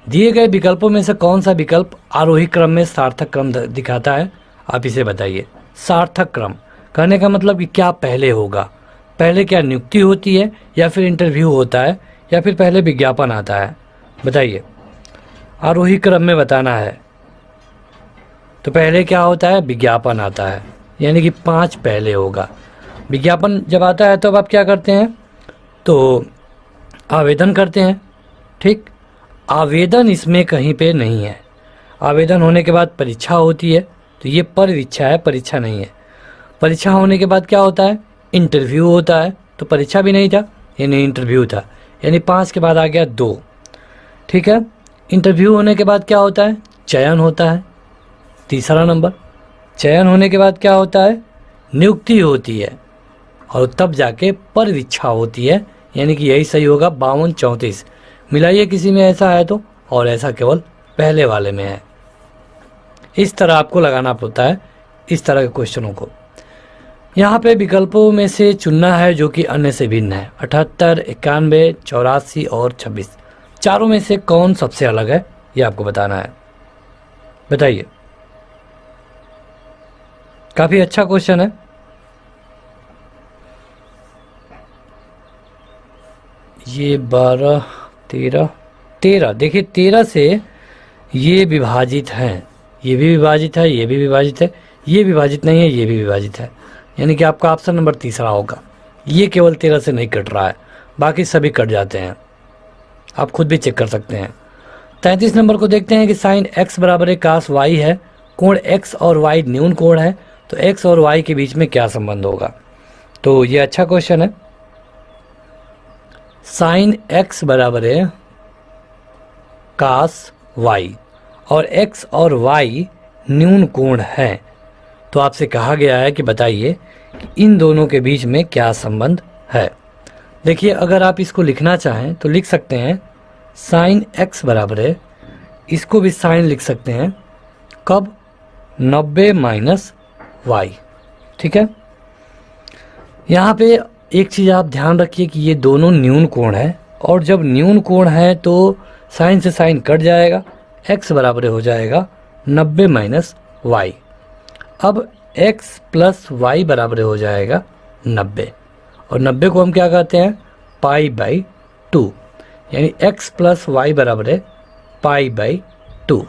दिए गए विकल्पों में से कौन सा विकल्प आरोही क्रम में सार्थक क्रम दिखाता है, आप इसे बताइए। सार्थक क्रम कहने का मतलब कि क्या पहले होगा, पहले क्या नियुक्ति होती है या फिर इंटरव्यू होता है या फिर पहले विज्ञापन आता है, बताइए। आरोही क्रम में बताना है तो पहले क्या होता है, विज्ञापन आता है, यानी कि 5 पहले होगा। विज्ञापन जब आता है तो अब आप क्या करते हैं, तो आवेदन करते हैं। ठीक, आवेदन इसमें कहीं पे नहीं है। आवेदन होने के बाद परीक्षा होती है, तो ये परीक्षा है, परीक्षा नहीं है। परीक्षा होने के बाद क्या होता है, इंटरव्यू होता है, तो परीक्षा भी नहीं था, यानी इंटरव्यू था, यानी 5 के बाद आ गया 2। ठीक है, इंटरव्यू होने के बाद क्या होता है, चयन होता है, तीसरा नंबर। चयन होने के बाद क्या होता है, नियुक्ति होती है और तब जाके परीक्षा होती है, यानी कि यही सही होगा 52 34। मिलाइए किसी में ऐसा है तो, और ऐसा केवल पहले वाले में है। इस तरह आपको लगाना पड़ता है इस तरह के क्वेश्चनों को। यहाँ पे विकल्पों में से चुनना है जो कि अन्य से भिन्न है। 78 91 84 और 26 चारों में से कौन सबसे अलग है ये आपको बताना है, बताइए। काफी अच्छा क्वेश्चन है। ये 12 13 13, देखिए 13 से ये विभाजित हैं, ये भी विभाजित है, ये भी विभाजित है, ये विभाजित नहीं है, ये भी विभाजित है, यानी कि आपका ऑप्शन नंबर तीसरा होगा। ये केवल 13 से नहीं कट रहा है, बाकी सभी कट जाते हैं, आप खुद भी चेक कर सकते हैं। 33 नंबर को देखते हैं कि साइन x बराबर cos y है, कोण x और y न्यून कोण है, तो x और y के बीच में क्या संबंध होगा। तो ये अच्छा क्वेश्चन है, साइन एक्स बराबर है कास वाई, और एक्स और वाई न्यून कोण है। तो आपसे कहा गया है कि बताइए कि इन दोनों के बीच में क्या संबंध है। देखिए, अगर आप इसको लिखना चाहें तो लिख सकते हैं साइन एक्स बराबर है, इसको भी साइन लिख सकते हैं कब, 90 माइनस वाई। ठीक है, यहाँ पे एक चीज़ आप ध्यान रखिए कि ये दोनों न्यून कोण है, और जब न्यून कोण है तो साइन से साइन कट जाएगा, x बराबर हो जाएगा 90 माइनस वाई। अब x प्लस वाई बराबर हो जाएगा 90, और 90 को हम क्या कहते हैं, पाई बाई 2, यानी x प्लस वाई बराबर है पाई बाई 2।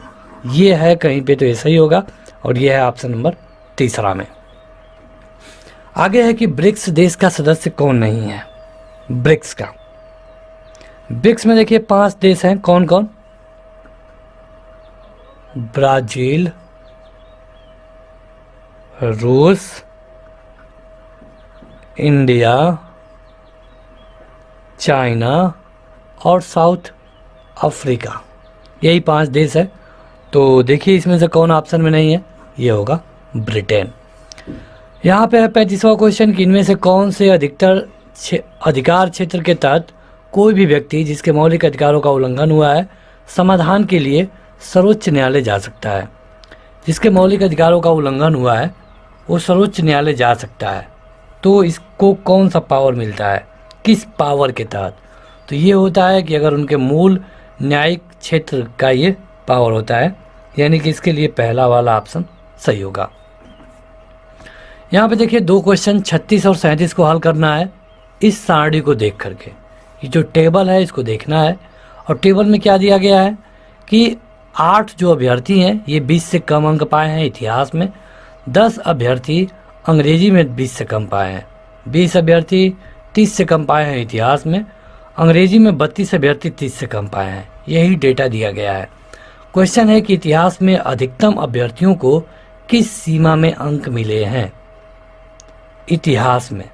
ये है कहीं पे तो ये सही होगा, और ये है ऑप्शन नंबर तीसरा में। आगे है कि ब्रिक्स देश का सदस्य कौन नहीं है। ब्रिक्स का, ब्रिक्स में देखिए 5 देश हैं, कौन कौन, ब्राजील, रूस, इंडिया, चाइना और साउथ अफ्रीका, यही 5 देश है। तो देखिए इसमें से कौन ऑप्शन में नहीं है, ये होगा ब्रिटेन। यहाँ पे है 35वां क्वेश्चन कि इनमें से कौन से अधिकार क्षेत्र के तहत कोई भी व्यक्ति जिसके मौलिक अधिकारों का उल्लंघन हुआ है समाधान के लिए सर्वोच्च न्यायालय जा सकता है। जिसके मौलिक अधिकारों का उल्लंघन हुआ है वो सर्वोच्च न्यायालय जा सकता है। तो इसको कौन सा पावर मिलता है, किस पावर के तहत, तो ये होता है कि अगर उनके मूल न्यायिक क्षेत्र का ये पावर होता है, यानी कि इसके लिए पहला वाला ऑप्शन सही होगा। यहाँ पे देखिए 2 क्वेश्चन 36 और 37 को हल करना है इस सारणी को देख करके। ये जो टेबल है इसको देखना है, और टेबल में क्या दिया गया है कि 8 जो अभ्यर्थी हैं ये 20 से कम अंक पाए हैं इतिहास में, 10 अभ्यर्थी अंग्रेजी में 20 से कम पाए हैं, 20 अभ्यर्थी 30 से कम पाए हैं इतिहास में, अंग्रेजी में 32 अभ्यर्थी 30 से कम पाए हैं। यही डेटा दिया गया है। क्वेश्चन है कि इतिहास में अधिकतम अभ्यर्थियों को किस सीमा में अंक मिले हैं। इतिहास में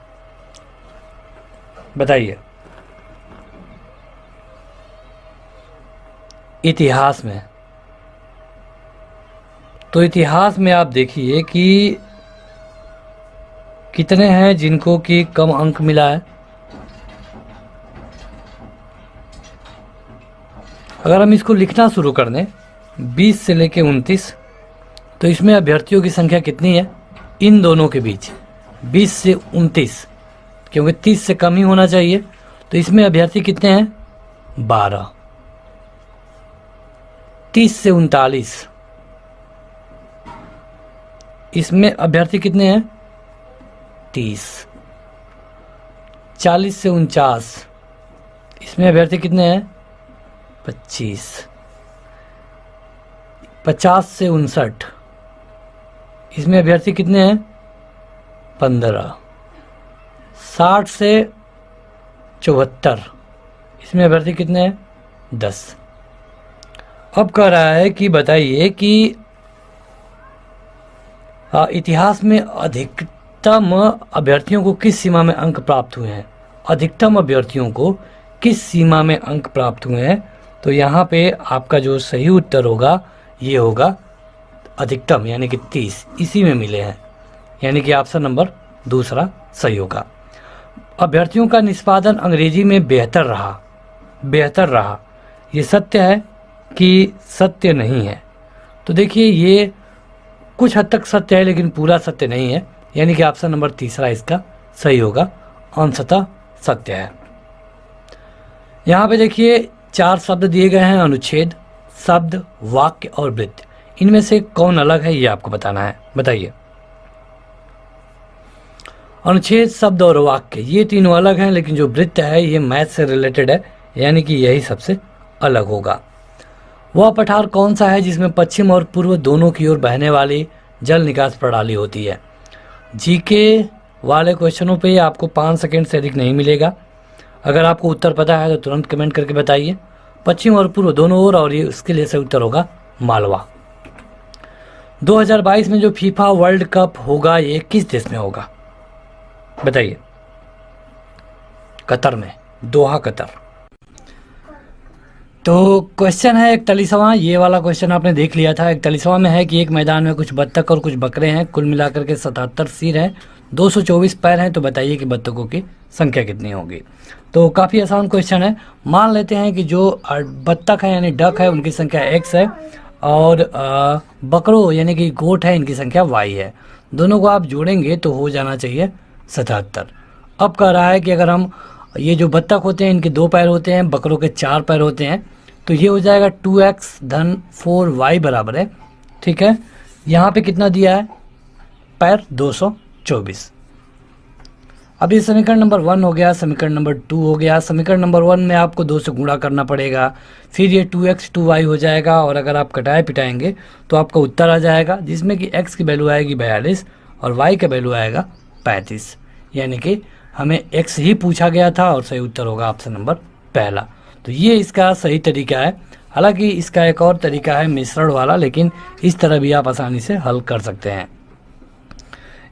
बताइए, इतिहास में, तो इतिहास में आप देखिए कि कितने हैं जिनको कि कम अंक मिला है। अगर हम इसको लिखना शुरू कर दें 20 से लेके 29, तो इसमें अभ्यर्थियों की संख्या कितनी है इन दोनों के बीच, 20 से 29, क्योंकि 30 से कम ही होना चाहिए। तो इसमें अभ्यर्थी कितने हैं, 12। 30 से 39, इसमें अभ्यर्थी कितने हैं, 30। 40 से 49, इसमें अभ्यर्थी कितने हैं, 25। 50 से 59, इसमें अभ्यर्थी कितने हैं, 15। 60 से 74, इसमें अभ्यर्थी कितने हैं, 10। अब कह रहा है कि बताइए कि इतिहास में अधिकतम अभ्यर्थियों को किस सीमा में अंक प्राप्त हुए हैं। अधिकतम अभ्यर्थियों को किस सीमा में अंक प्राप्त हुए हैं, तो यहाँ पे आपका जो सही उत्तर होगा ये होगा अधिकतम, यानी कि 30, इसी में मिले हैं, यानी कि ऑप्शन नंबर दूसरा सही होगा। अभ्यर्थियों का निष्पादन अंग्रेजी में बेहतर रहा, ये सत्य है कि सत्य नहीं है। तो देखिए ये कुछ हद तक सत्य है लेकिन पूरा सत्य नहीं है, यानी कि ऑप्शन नंबर तीसरा इसका सही होगा, अंशतः सत्य है। यहाँ पे देखिए 4 शब्द दिए गए हैं, अनुच्छेद, शब्द, वाक्य और वृत्त। इनमें से कौन अलग है ये आपको बताना है, बताइए। अनुच्छेद, शब्द और वाक्य ये तीनों अलग हैं, लेकिन जो वृत्त है ये मैथ से रिलेटेड है, यानी कि यही सबसे अलग होगा। वह पठार कौन सा है जिसमें पश्चिम और पूर्व दोनों की ओर बहने वाली जल निकास प्रणाली होती है। जीके वाले क्वेश्चनों पे आपको 5 सेकंड से अधिक नहीं मिलेगा। अगर आपको उत्तर पता है तो तुरंत कमेंट करके बताइए। पश्चिम और पूर्व दोनों ओर, और ये उसके लिए सही उत्तर होगा मालवा। 2022 में जो फीफा वर्ल्ड कप होगा ये किस देश में होगा, बताइए। कतर में दोहा कतर। तो क्वेश्चन है 41वां, ये वाला क्वेश्चन आपने देख लिया था। 41वां में है कि एक मैदान में कुछ बत्तख और कुछ बकरे हैं, कुल मिलाकर के 77 सिर हैं, 224 पैर हैं, तो बताइए कि बत्तखों की संख्या कितनी होगी। तो काफ़ी आसान क्वेश्चन है। मान लेते हैं कि जो बत्तख है यानी डक है उनकी संख्या x है, और बकरों यानी कि गोट है इनकी संख्या y है। दोनों को आप जोड़ेंगे तो हो जाना चाहिए 77। अब कह रहा है कि अगर हम ये जो बत्तख होते हैं इनके 2 पैर होते हैं, बकरों के 4 पैर होते हैं, तो ये हो जाएगा 2x धन 4y बराबर है। ठीक है, यहाँ पे कितना दिया है पैर 224। अब ये समीकरण नंबर 1 हो गया, समीकरण नंबर 2 हो गया। समीकरण नंबर 1 में आपको 2 से गुणा करना पड़ेगा, फिर ये 2x 2y हो जाएगा, और अगर आप कटाए पिटाएंगे तो आपका उत्तर आ जाएगा, जिसमें कि x की वैल्यू आएगी 42 और y का वैल्यू आएगा 35। यानी कि हमें x ही पूछा गया था और सही उत्तर होगा ऑप्शन नंबर पहला। तो ये इसका सही तरीका है। हालांकि इसका एक और तरीका है मिश्रण वाला, लेकिन इस तरह भी आप आसानी से हल कर सकते हैं।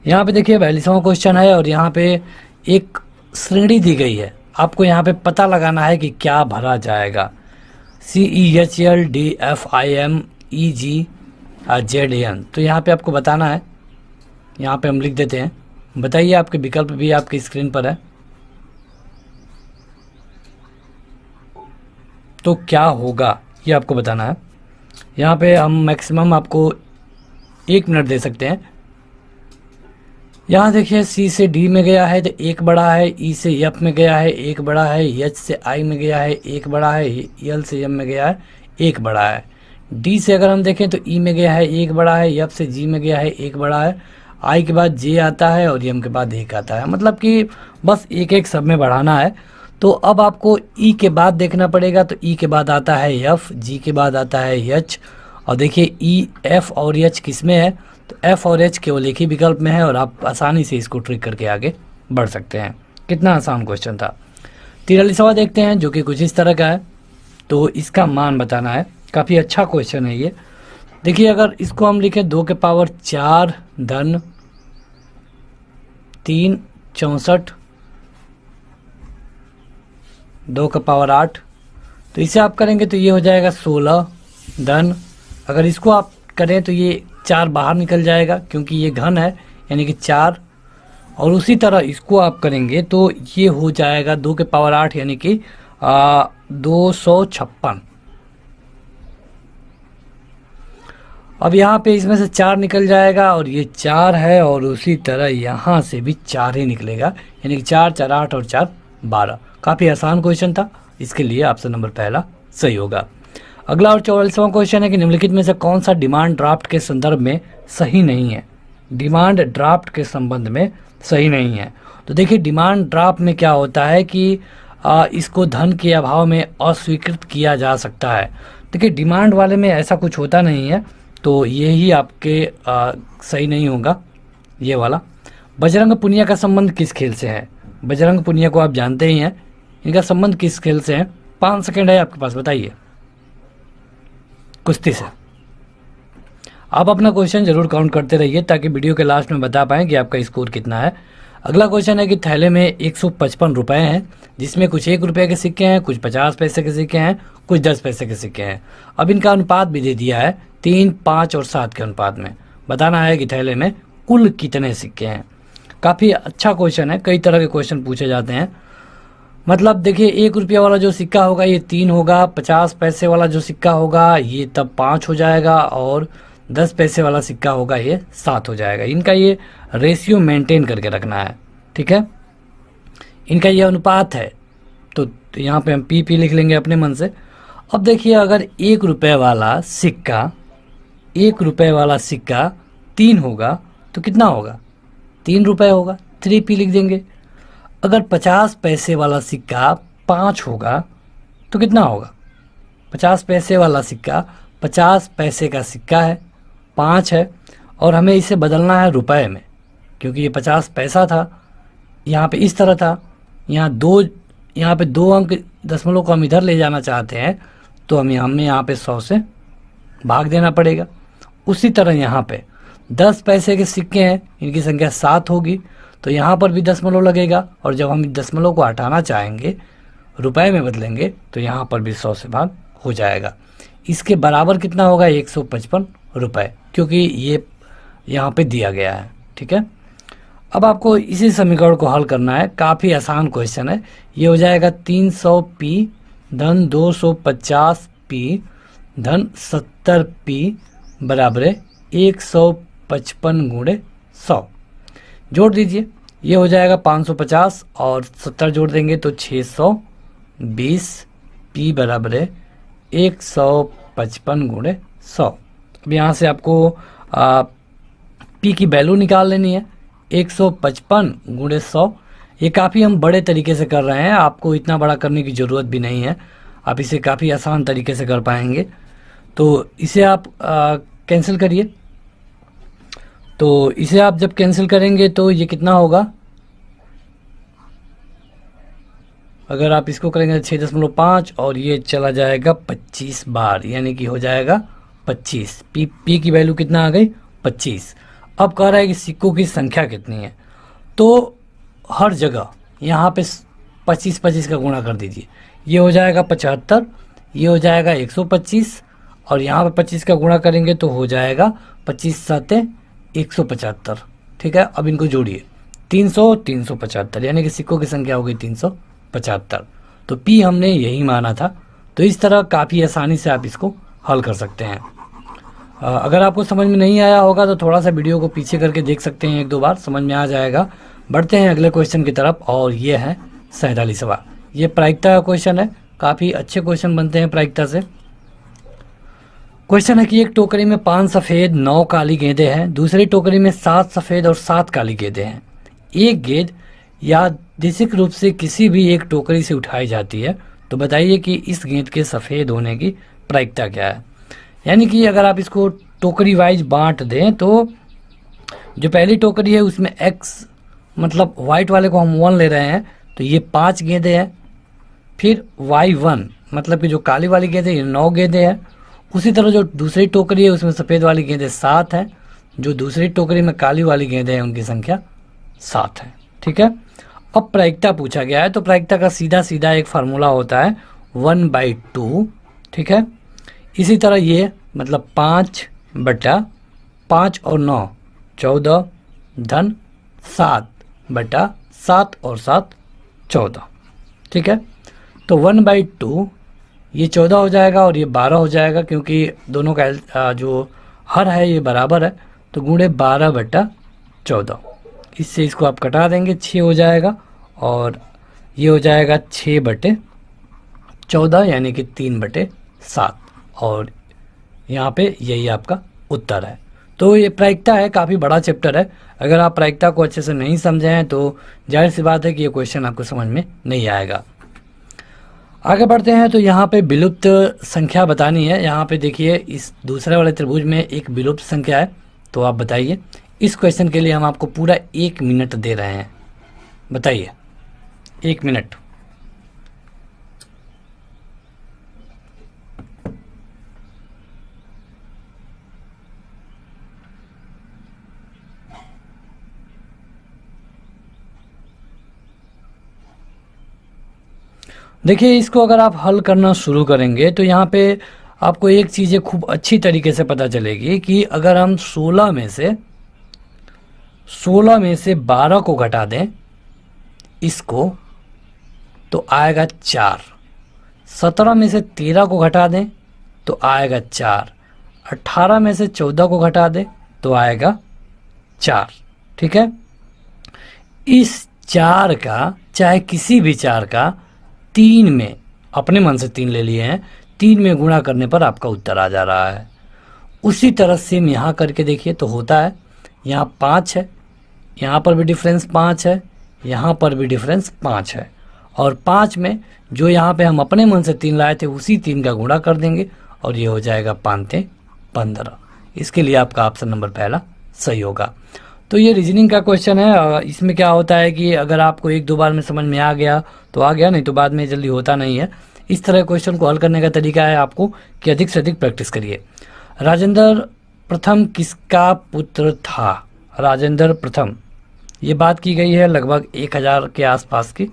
यहाँ पे देखिए 42वां क्वेश्चन है, और यहाँ पे एक श्रेणी दी गई है। आपको यहाँ पे पता लगाना है कि क्या भरा जाएगा। CEHLDFIMEGZN, तो यहाँ पे आपको बताना है। यहाँ पे हम लिख देते हैं, बताइए, आपके विकल्प भी आपकी स्क्रीन पर है। तो क्या होगा ये आपको बताना है। यहाँ पे हम मैक्सिमम आपको 1 मिनट दे सकते हैं। यहाँ देखिए C से D में गया है तो 1 बड़ा है, E से F में गया है 1 बड़ा है, H से I में गया है 1 बड़ा है, L से M में गया है 1 बड़ा है। D से अगर हम देखें तो E में गया है 1 बड़ा है, F से G में गया है 1 बड़ा है, I के बाद J आता है और M के बाद 1 आता है। मतलब कि बस एक एक सब में बढ़ाना है। तो अब आपको E के बाद देखना पड़ेगा, तो E के बाद आता है F, G के बाद आता है H, और देखिए E, F और H किस में है, तो F और H केवल एक ही विकल्प में है, और आप आसानी से इसको ट्रिक करके आगे बढ़ सकते हैं। कितना आसान क्वेश्चन था। 43वां देखते हैं, जो कि कुछ इस तरह का है। तो इसका मान बताना है। काफ़ी अच्छा क्वेश्चन है ये। देखिए, अगर इसको हम लिखें 2 के पावर 4 धन 3 64 2 का पावर 8, तो इसे आप करेंगे तो ये हो जाएगा 16 धन, अगर इसको आप करें तो ये 4 बाहर निकल जाएगा क्योंकि ये घन है, यानी कि 4, और उसी तरह इसको आप करेंगे तो ये हो जाएगा 2 के पावर 8 यानी कि 256। अब यहाँ पे इसमें से 4 निकल जाएगा और ये 4 है, और उसी तरह यहाँ से भी 4 ही निकलेगा, यानी कि 4 4 8 और 4 12। काफ़ी आसान क्वेश्चन था, इसके लिए ऑप्शन नंबर पहला सही होगा। अगला और 44वां क्वेश्चन है कि निम्नलिखित में से कौन सा डिमांड ड्राफ्ट के संदर्भ में सही नहीं है। डिमांड ड्राफ्ट के संबंध में सही नहीं है। तो देखिए, डिमांड ड्राफ्ट में क्या होता है कि इसको धन के अभाव में अस्वीकृत किया जा सकता है। देखिए, डिमांड वाले में ऐसा कुछ होता नहीं है, तो यही आपके सही नहीं होगा ये वाला। बजरंग पुनिया का संबंध किस खेल से है। बजरंग पुनिया को आप जानते ही हैं, इनका संबंध किस खेल से है। 5 सेकंड है आपके पास, बताइए। कुश्ती से। आप अपना क्वेश्चन जरूर काउंट करते रहिए ताकि वीडियो के लास्ट में बता पाएं कि आपका स्कोर कितना है। अगला क्वेश्चन है कि थैले में 155 रुपए हैं, जिसमें कुछ 1 रुपये के सिक्के हैं, कुछ 50 पैसे के सिक्के हैं, कुछ 10 पैसे के सिक्के हैं। अब इनका अनुपात भी दे दिया है 3, 5 और 7 के अनुपात में। बताना है कि थैले में कुल कितने सिक्के हैं। काफ़ी अच्छा क्वेश्चन है, कई तरह के क्वेश्चन पूछे जाते हैं। मतलब देखिए, 1 रुपया वाला जो सिक्का होगा ये 3 होगा, 50 पैसे वाला जो सिक्का होगा ये तब 5 हो जाएगा, और 10 पैसे वाला सिक्का होगा ये 7 हो जाएगा। इनका ये रेशियो मेंटेन करके रखना है, ठीक है। इनका ये अनुपात है, तो यहाँ पे हम पी लिख लेंगे अपने मन से। अब देखिए, अगर 1 रुपये वाला सिक्का 1 रुपये वाला सिक्का 3 होगा तो कितना होगा, 3 रुपये होगा, 3p लिख देंगे। अगर 50 पैसे वाला सिक्का 5 होगा तो कितना होगा, 50 पैसे वाला सिक्का 50 पैसे का सिक्का है, 5 है, और हमें इसे बदलना है रुपए में, क्योंकि ये 50 पैसा था, यहाँ पे इस तरह था, यहाँ पे 2 अंक दशमलव को हम इधर ले जाना चाहते हैं, तो हमें यहाँ पे 100 से भाग देना पड़ेगा। उसी तरह यहाँ पे 10 पैसे के सिक्के हैं, इनकी संख्या 7 होगी, तो यहाँ पर भी दशमलव लगेगा, और जब हम दशमलव को हटाना चाहेंगे रुपए में बदलेंगे तो यहाँ पर भी 100 से भाग हो जाएगा। इसके बराबर कितना होगा? 155 रुपए, क्योंकि ये यहाँ पे दिया गया है। ठीक है, अब आपको इसी समीकरण को हल करना है। काफ़ी आसान क्वेश्चन है। ये हो जाएगा 300 पी धन 250 पी धन 70 पी बराबर 155 गुणे 100। जोड़ दीजिए, ये हो जाएगा 550 और 70 जोड़ देंगे तो 620 पी बराबर 155 गुणे 100। अब यहाँ से आपको पी की वैल्यू निकाल लेनी है, 155 गुणे 100। ये काफ़ी हम बड़े तरीके से कर रहे हैं, आपको इतना बड़ा करने की ज़रूरत भी नहीं है, आप इसे काफ़ी आसान तरीके से कर पाएंगे। तो इसे आप कैंसिल करिए। तो इसे आप जब कैंसिल करेंगे तो ये कितना होगा? अगर आप इसको करेंगे 6.5 और ये चला जाएगा 25 बार, यानी कि हो जाएगा 25। पी की वैल्यू कितना आ गई? 25। अब कह रहा है कि सिक्कों की संख्या कितनी है, तो हर जगह यहाँ पे 25 का गुणा कर दीजिए। ये हो जाएगा 75, ये हो जाएगा 125 और यहाँ पे 25 का गुणा करेंगे तो हो जाएगा 25 7 175। ठीक है, अब इनको जोड़िए, 300 375, यानी कि सिक्कों की संख्या हो गई 375। तो पी हमने यही माना था। तो इस तरह काफ़ी आसानी से आप इसको हल कर सकते हैं। अगर आपको समझ में नहीं आया होगा तो थोड़ा सा वीडियो को पीछे करके देख सकते हैं, 1-2 बार समझ में आ जाएगा। बढ़ते हैं अगले क्वेश्चन की तरफ, और ये है 47वां। ये प्रायिकता का क्वेश्चन है, काफ़ी अच्छे क्वेश्चन बनते हैं प्रायिकता से। क्वेश्चन है कि एक टोकरी में 5 सफ़ेद 9 काली गेंदें हैं, दूसरी टोकरी में 7 सफ़ेद और 7 काली गेंदें हैं। एक गेंद यादृच्छिक रूप से किसी भी एक टोकरी से उठाई जाती है, तो बताइए कि इस गेंद के सफ़ेद होने की प्रायिकता क्या है। यानी कि अगर आप इसको टोकरी वाइज बांट दें तो जो पहली टोकरी है उसमें एक्स, मतलब वाइट वाले को हम 1 ले रहे हैं, तो ये 5 गेंदें हैं। फिर y1 मतलब कि जो काली वाली गेंदें ये 9 गेंदें हैं। उसी तरह जो दूसरी टोकरी है उसमें सफ़ेद वाली गेंदें 7 हैं, जो दूसरी टोकरी में काली वाली गेंदें हैं उनकी संख्या 7 है। ठीक है, अब प्रायिकता पूछा गया है, तो प्रायिकता का सीधा सीधा एक फार्मूला होता है 1/2। ठीक है, इसी तरह ये मतलब 5/5 और 9 14 धन 7/7 और 7 14। ठीक है, तो 1/2 ये 14 हो जाएगा और ये 12 हो जाएगा, क्योंकि दोनों का जो हर है ये बराबर है, तो गुणे 12/14। इससे इसको आप कटा देंगे, 6 हो जाएगा और ये हो जाएगा 6/14, यानी कि 3/7। और यहाँ पे यही आपका उत्तर है। तो ये प्रायिकता है, काफ़ी बड़ा चैप्टर है। अगर आप प्रायिकता को अच्छे से नहीं समझे हैं तो जाहिर सी बात है कि ये क्वेश्चन आपको समझ में नहीं आएगा। आगे बढ़ते हैं, तो यहाँ पे विलुप्त संख्या बतानी है। यहाँ पे देखिए इस दूसरे वाले त्रिभुज में एक विलुप्त संख्या है, तो आप बताइए। इस क्वेश्चन के लिए हम आपको पूरा 1 मिनट दे रहे हैं, बताइए 1 मिनट। देखिए इसको अगर आप हल करना शुरू करेंगे तो यहाँ पे आपको एक चीज़ें खूब अच्छी तरीके से पता चलेगी कि अगर हम 16 में से 12 को घटा दें इसको, तो आएगा 4। 17 में से 13 को घटा दें तो आएगा 4। 18 में से 14 को घटा दें तो आएगा 4। ठीक है, इस 4 का, चाहे किसी भी 4 का 3 में, अपने मन से 3 ले लिए हैं, 3 में गुणा करने पर आपका उत्तर आ जा रहा है। उसी तरह सेम यहाँ करके देखिए तो होता है। यहाँ 5 है, यहाँ पर भी डिफरेंस 5 है, यहाँ पर भी डिफरेंस 5 है, और 5 में जो यहाँ पे हम अपने मन से 3 लाए थे उसी 3 का गुणा कर देंगे और ये हो जाएगा 5 15। इसके लिए आपका ऑप्शन नंबर पहला सही होगा। तो ये रीजनिंग का क्वेश्चन है। इसमें क्या होता है कि अगर आपको 1-2 बार में समझ में आ गया तो आ गया, नहीं तो बाद में जल्दी होता नहीं है। इस तरह क्वेश्चन को हल करने का तरीका है आपको कि अधिक से अधिक प्रैक्टिस करिए। राजेंद्र प्रथम किसका पुत्र था? राजेंद्र प्रथम, ये बात की गई है लगभग 1000 के आसपास की,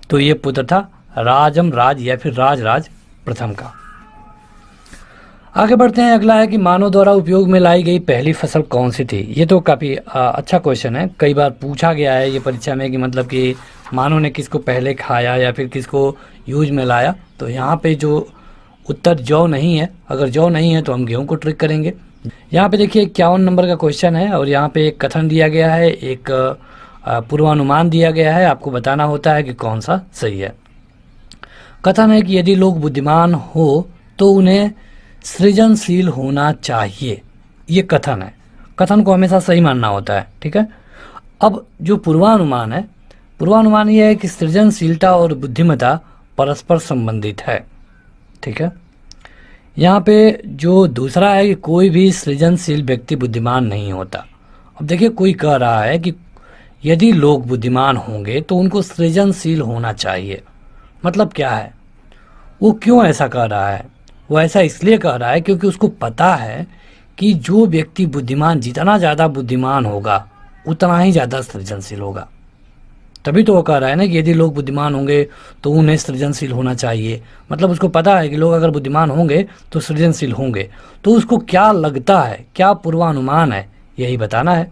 तो ये पुत्र था राजम राज या फिर राजराज प्रथम का। आगे बढ़ते हैं। अगला है कि मानव द्वारा उपयोग में लाई गई पहली फसल कौन सी थी। ये तो काफ़ी अच्छा क्वेश्चन है, कई बार पूछा गया है ये परीक्षा में कि मतलब कि मानव ने किसको पहले खाया या फिर किसको यूज में लाया। तो यहाँ पे जो उत्तर जौ नहीं है, अगर जौ नहीं है तो हम गेहूं को ट्रिक करेंगे। यहाँ पे देखिए 51 नंबर का क्वेश्चन है और यहाँ पे एक कथन दिया गया है, एक पूर्वानुमान दिया गया है, आपको बताना होता है कि कौन सा सही है। कथन है कि यदि लोग बुद्धिमान हो तो उन्हें सृजनशील होना चाहिए। ये कथन है, कथन को हमेशा सही मानना होता है, ठीक है। अब जो पूर्वानुमान है, पूर्वानुमान ये है कि सृजनशीलता और बुद्धिमत्ता परस्पर संबंधित है, ठीक है। यहाँ पे जो दूसरा है कि कोई भी सृजनशील व्यक्ति बुद्धिमान नहीं होता। अब देखिए कोई कह रहा है कि यदि लोग बुद्धिमान होंगे तो उनको सृजनशील होना चाहिए, मतलब क्या है, वो क्यों ऐसा कह रहा है? वो ऐसा इसलिए कह रहा है क्योंकि उसको पता है कि जो व्यक्ति बुद्धिमान, जितना ज़्यादा बुद्धिमान होगा उतना ही ज़्यादा सृजनशील होगा। तभी तो वो कह रहा है ना कि यदि लोग बुद्धिमान होंगे तो उन्हें सृजनशील होना चाहिए, मतलब उसको पता है कि लोग अगर बुद्धिमान होंगे तो सृजनशील होंगे। तो उसको क्या लगता है, क्या पूर्वानुमान है, यही बताना है।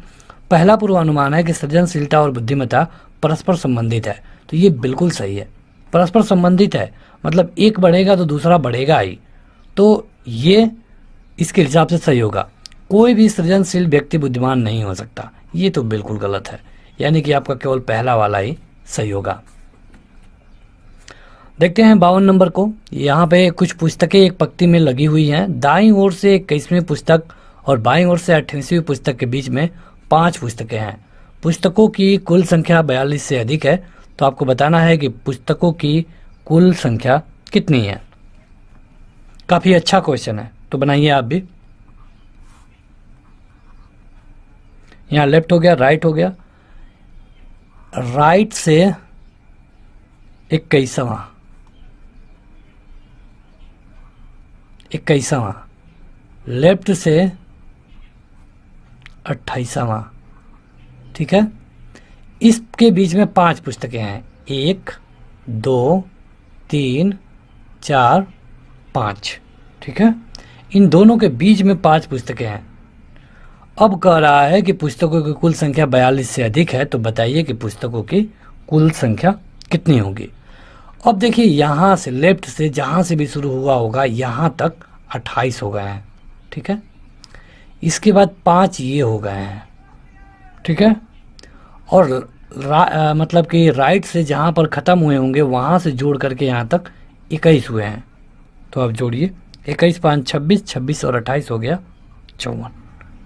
पहला पूर्वानुमान है कि सृजनशीलता और बुद्धिमत्ता परस्पर संबंधित है, तो ये बिल्कुल सही है। परस्पर संबंधित है मतलब एक बढ़ेगा तो दूसरा बढ़ेगा ही, तो ये इसके हिसाब से सही होगा। कोई भी सृजनशील व्यक्ति बुद्धिमान नहीं हो सकता, ये तो बिल्कुल गलत है, यानी कि आपका केवल पहला वाला ही सही होगा। देखते हैं 52 नंबर को। यहाँ पे कुछ पुस्तकें एक पंक्ति में लगी हुई हैं। दाईं ओर से 21वीं पुस्तक और बाईं ओर से 28वीं पुस्तक के बीच में 5 पुस्तकें हैं। पुस्तकों की कुल संख्या 42 से अधिक है, तो आपको बताना है कि पुस्तकों की कुल संख्या कितनी है। काफ़ी अच्छा क्वेश्चन है, तो बनाइए आप भी। यहाँ लेफ्ट हो गया, राइट हो गया। राइट से 21वां, 21वां, लेफ्ट से 28वां, ठीक है। इसके बीच में 5 पुस्तकें हैं, 1 2 3 4 5, ठीक है। इन दोनों के बीच में 5 पुस्तकें हैं। अब कह रहा है कि पुस्तकों की कुल संख्या 42 से अधिक है, तो बताइए कि पुस्तकों की कुल संख्या कितनी होगी। अब देखिए यहाँ से लेफ्ट से जहाँ से भी शुरू हुआ होगा यहाँ तक 28 हो गए हैं, ठीक है। इसके बाद 5 ये हो गए हैं, ठीक है। और मतलब कि राइट से जहाँ पर ख़त्म हुए होंगे वहाँ से जोड़ करके यहाँ तक 21 हुए हैं। तो आप जोड़िए, 21 5 26, 26 और 28 हो गया 54,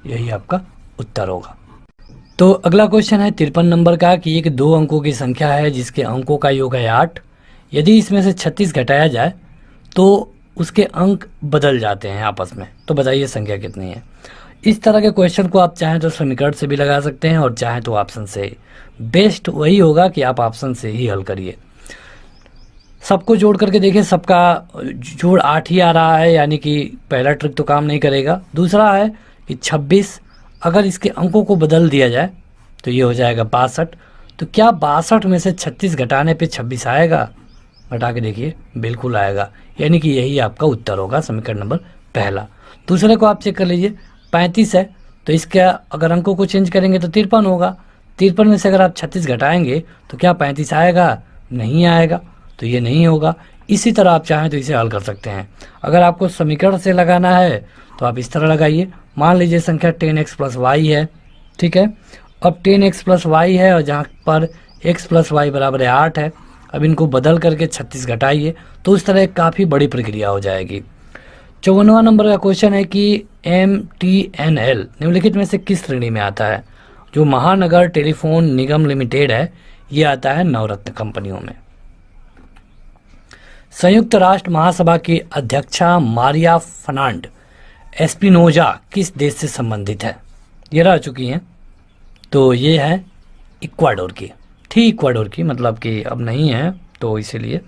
यही आपका उत्तर होगा। तो अगला क्वेश्चन है 53 नंबर का कि एक 2 अंकों की संख्या है जिसके अंकों का योग है 8। यदि इसमें से 36 घटाया जाए तो उसके अंक बदल जाते हैं आपस में, तो बताइए संख्या कितनी है। इस तरह के क्वेश्चन को आप चाहें तो समीकरण से भी लगा सकते हैं और चाहें तो ऑप्शन से। बेस्ट वही होगा कि आप ऑप्शन से ही हल करिए। सबको जोड़ करके देखिए, सबका जोड़ 8 ही आ रहा है, यानी कि पहला ट्रिक तो काम नहीं करेगा। दूसरा है कि 26 अगर इसके अंकों को बदल दिया जाए तो ये हो जाएगा 62। तो क्या 62 में से 36 घटाने पे 26 आएगा? घटा के देखिए, बिल्कुल आएगा, यानी कि यही आपका उत्तर होगा, समीकरण नंबर पहला। दूसरे को आप चेक कर लीजिए, 35 है तो इसके अगर अंकों को चेंज करेंगे तो 53 होगा। 53 में से अगर आप 36 घटाएंगे तो क्या 35 आएगा? नहीं आएगा, तो ये नहीं होगा। इसी तरह आप चाहें तो इसे हल कर सकते हैं। अगर आपको समीकरण से लगाना है तो आप इस तरह लगाइए। मान लीजिए संख्या 10x + y है, ठीक है। अब 10x + y है और जहाँ पर x + y = 8 है। अब इनको बदल करके 36 घटाइए, तो उस तरह काफ़ी बड़ी प्रक्रिया हो जाएगी। 54वां नंबर का क्वेश्चन है कि MTNL निम्नलिखित में से किस श्रेणी में आता है। जो महानगर टेलीफोन निगम लिमिटेड है ये आता है नवरत्न कंपनियों में। संयुक्त राष्ट्र महासभा की अध्यक्षा मारिया फर्नांड एस्पिनोजा किस देश से संबंधित है? ये रह चुकी हैं, तो ये है इक्वाडोर की, थी इक्वाडोर की, मतलब कि अब नहीं है, तो इसीलिए।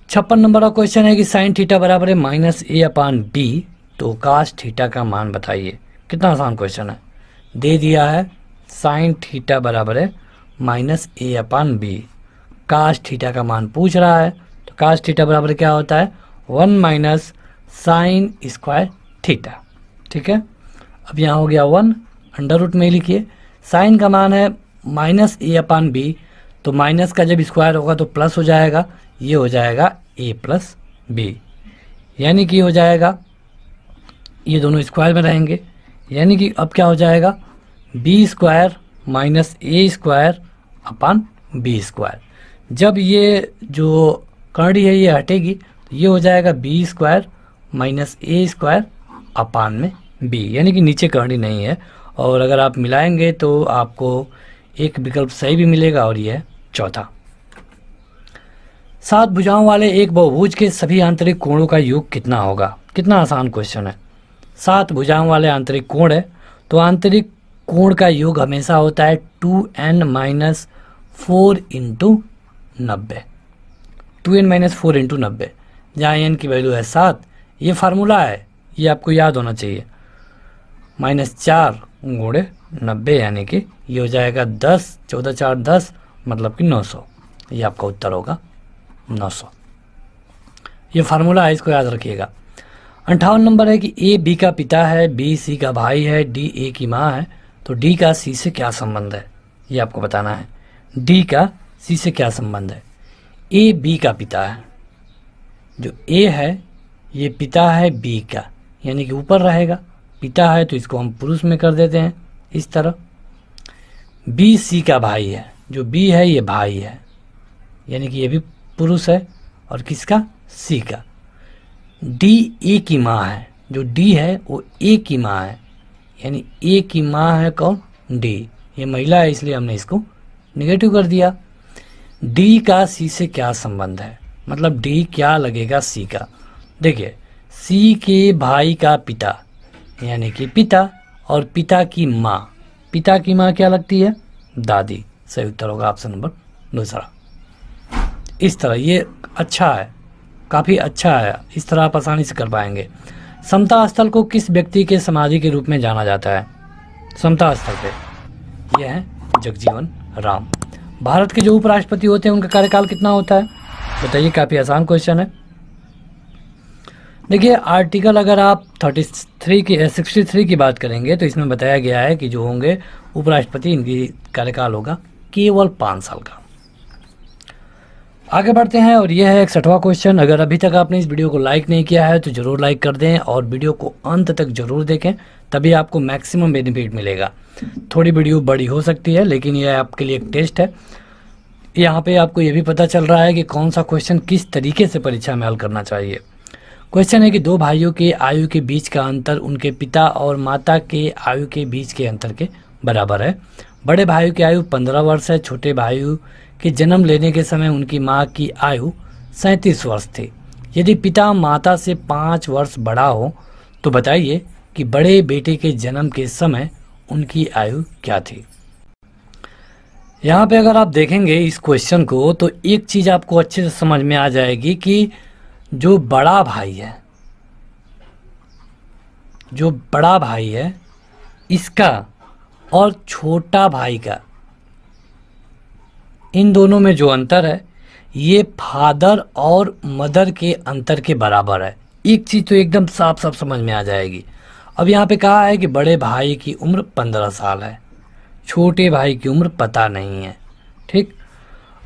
56 नंबर का क्वेश्चन है कि sin थीटा बराबर है -a/b, तो cos थीटा का मान बताइए। कितना आसान क्वेश्चन है, दे दिया है sin थीटा बराबर है -a/b, cos थीटा का मान पूछ रहा है, तो कास थीटा बराबर क्या होता है 1 माइनस साइन स्क्वायर थीटा। ठीक है, अब यहाँ हो गया 1, अंडर रूट में ही लिखिए। साइन का मान है माइनस ए अपान बी, तो माइनस का जब स्क्वायर होगा तो प्लस हो जाएगा, ये हो जाएगा ए प्लस बी, यानी कि हो जाएगा ये दोनों स्क्वायर में रहेंगे, यानी कि अब क्या हो जाएगा बी स्क्वायर माइनस ए स्क्वायर अपान बी स्क्वायर। जब ये जो कर्डी है ये हटेगी तो ये हो जाएगा बी स्क्वायर माइनस ए स्क्वायर अपान में बी, यानी कि नीचे कर्डी नहीं है। और अगर आप मिलाएंगे तो आपको एक विकल्प सही भी मिलेगा और ये है चौथा। 7 भुजाओं वाले एक बहुभुज के सभी आंतरिक कोणों का योग कितना होगा? कितना आसान क्वेश्चन है। 7 भुजाओं वाले आंतरिक कोण है तो आंतरिक कोण का योग हमेशा होता है 2n minus 4 into 90, 2n minus 4 into 90, जहाँ n की वैल्यू है 7। ये फार्मूला है, ये आपको याद होना चाहिए। -4 गुणे 90, यानी कि ये हो जाएगा 10, 14 4 10, मतलब कि 900। ये आपका उत्तर होगा 900। ये फार्मूला है, इसको याद रखिएगा। 58 नंबर है कि ए बी का पिता है, बी सी का भाई है, डी ए की माँ है, तो डी का सी से क्या संबंध है, ये आपको बताना है। डी का सी से क्या संबंध है? ए बी का पिता है, जो ए है ये पिता है बी का, यानी कि ऊपर रहेगा, पिता है तो इसको हम पुरुष में कर देते हैं इस तरह। बी सी का भाई है, जो बी है ये भाई है, यानी कि ये भी पुरुष है, और किसका? सी का। डी ए की माँ है, जो डी है वो ए की माँ है, यानी ए की माँ है कौन? डी। ये महिला है इसलिए हमने इसको निगेटिव कर दिया। डी का सी से क्या संबंध है, मतलब डी क्या लगेगा सी का? देखिए, सी के भाई का पिता यानी कि पिता, और पिता की माँ, पिता की माँ क्या लगती है? दादी। सही उत्तर होगा ऑप्शन नंबर दूसरा। इस तरह ये अच्छा है, काफ़ी अच्छा है, इस तरह आप आसानी से कर पाएंगे। समता स्थल को किस व्यक्ति के समाधि के रूप में जाना जाता है? समता स्थल पे यह है जगजीवन राम। भारत के जो उपराष्ट्रपति होते हैं उनका कार्यकाल कितना होता है? बताइए, काफ़ी आसान क्वेश्चन है। देखिए, आर्टिकल अगर आप 63 की बात करेंगे तो इसमें बताया गया है कि जो होंगे उपराष्ट्रपति, इनकी कार्यकाल होगा केवल 5 साल का। आगे बढ़ते हैं और यह है 61वां क्वेश्चन। अगर अभी तक आपने इस वीडियो को लाइक नहीं किया है तो ज़रूर लाइक कर दें और वीडियो को अंत तक ज़रूर देखें, तभी आपको मैक्सिमम बेनिफिट मिलेगा। थोड़ी वीडियो बड़ी हो सकती है लेकिन यह आपके लिए एक टेस्ट है। यहाँ पे आपको ये भी पता चल रहा है कि कौन सा क्वेश्चन किस तरीके से परीक्षा में हल करना चाहिए। क्वेश्चन है कि 2 भाइयों के आयु के बीच का अंतर उनके पिता और माता के आयु के बीच के अंतर के बराबर है। बड़े भाई की आयु 15 वर्ष है, छोटे भाई के जन्म लेने के समय उनकी मां की आयु 37 वर्ष थी। यदि पिता माता से 5 वर्ष बड़ा हो तो बताइए कि बड़े बेटे के जन्म के समय उनकी आयु क्या थी। यहाँ पे अगर आप देखेंगे इस क्वेश्चन को तो एक चीज़ आपको अच्छे से समझ में आ जाएगी कि जो बड़ा भाई है इसका और छोटा भाई का, इन दोनों में जो अंतर है ये फादर और मदर के अंतर के बराबर है। एक चीज़ तो एकदम साफ साफ समझ में आ जाएगी। अब यहाँ पे कहा है कि बड़े भाई की उम्र 15 साल है, छोटे भाई की उम्र पता नहीं है। ठीक,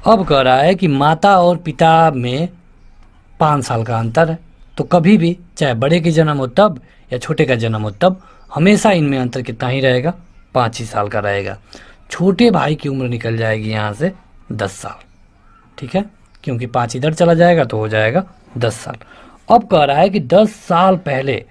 अब कह रहा है कि माता और पिता में 5 साल का अंतर है, तो कभी भी चाहे बड़े के जन्म हो तब या छोटे का जन्म हो तब हमेशा इनमें अंतर कितना ही रहेगा? 5 ही साल का रहेगा। छोटे भाई की उम्र निकल जाएगी यहाँ से 10 साल। ठीक है, क्योंकि 5 इधर चला जाएगा तो हो जाएगा 10 साल। अब कह रहा है कि 10 साल पहले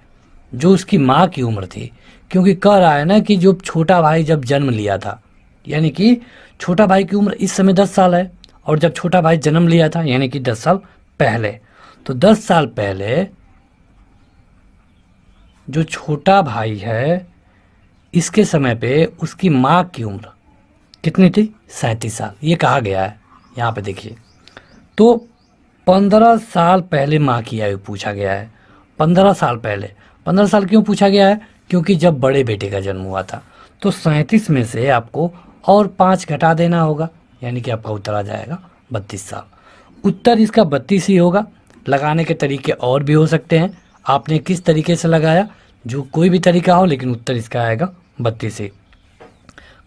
जो उसकी माँ की उम्र थी, क्योंकि कह रहा है ना कि जो छोटा भाई जब जन्म लिया था, यानी कि छोटा भाई की उम्र इस समय 10 साल है और जब छोटा भाई जन्म लिया था यानी कि 10 साल पहले, तो 10 साल पहले जो छोटा भाई है इसके समय पे उसकी माँ की उम्र कितनी थी? 37 साल। ये कहा गया है यहाँ पे देखिए। तो 15 साल पहले माँ की आयु पूछा गया है। 15 साल पहले, 15 साल क्यों पूछा गया है? क्योंकि जब बड़े बेटे का जन्म हुआ था। तो 37 में से आपको और 5 घटा देना होगा, यानी कि आपका उत्तर आ जाएगा 32 साल। उत्तर इसका 32 ही होगा। लगाने के तरीके और भी हो सकते हैं, आपने किस तरीके से लगाया, जो कोई भी तरीका हो, लेकिन उत्तर इसका आएगा 32 ही।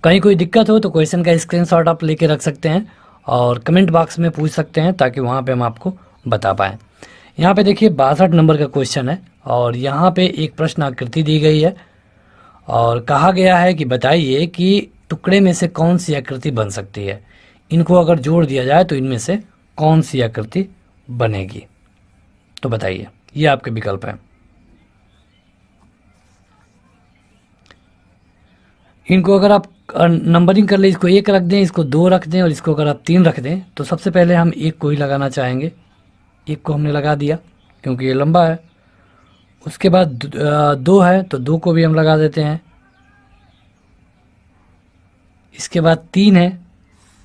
कहीं कोई दिक्कत हो तो क्वेश्चन का स्क्रीनशॉट आप लेके रख सकते हैं और कमेंट बॉक्स में पूछ सकते हैं, ताकि वहाँ पे हम आपको बता पाएँ। यहाँ पे देखिए 62 नंबर का क्वेश्चन है और यहाँ पे एक प्रश्न आकृति दी गई है और कहा गया है कि बताइए कि टुकड़े में से कौन सी आकृति बन सकती है। इनको अगर जोड़ दिया जाए तो इनमें से कौन सी आकृति बनेगी, तो बताइए। ये आपके विकल्प हैं। इनको अगर आप नंबरिंग कर ले, इसको 1 रख दें, इसको 2 रख दें और इसको अगर आप 3 रख दें, तो सबसे पहले हम 1 को ही लगाना चाहेंगे। 1 को हमने लगा दिया क्योंकि ये लंबा है। उसके बाद 2 है तो 2 को भी हम लगा देते हैं। इसके बाद 3 है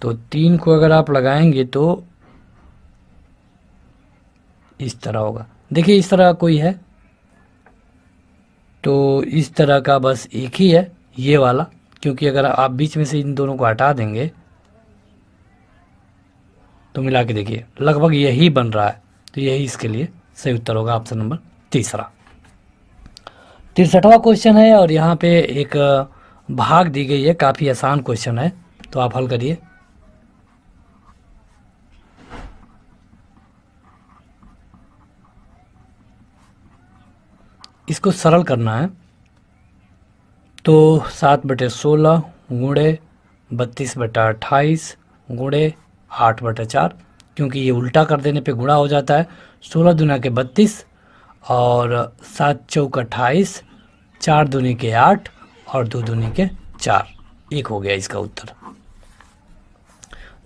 तो 3 को अगर आप लगाएंगे तो इस तरह होगा। देखिए इस तरह कोई है तो इस तरह का बस एक ही है, ये वाला, क्योंकि अगर आप बीच में से इन दोनों को हटा देंगे तो मिला के देखिए लगभग यही बन रहा है। तो यही इसके लिए सही उत्तर होगा, ऑप्शन नंबर 3। 63वां क्वेश्चन है और यहाँ पे एक भाग दी गई है, काफ़ी आसान क्वेश्चन है, तो आप हल करिए। इसको सरल करना है तो 7/16 गुणे 32/28 गुणे 8/4, क्योंकि ये उल्टा कर देने पे गुणा हो जाता है। 16 दूना के 32 और 7 चौक 28, 4 दूनी के 8 और 2 दूनी के 4, 1 हो गया इसका उत्तर।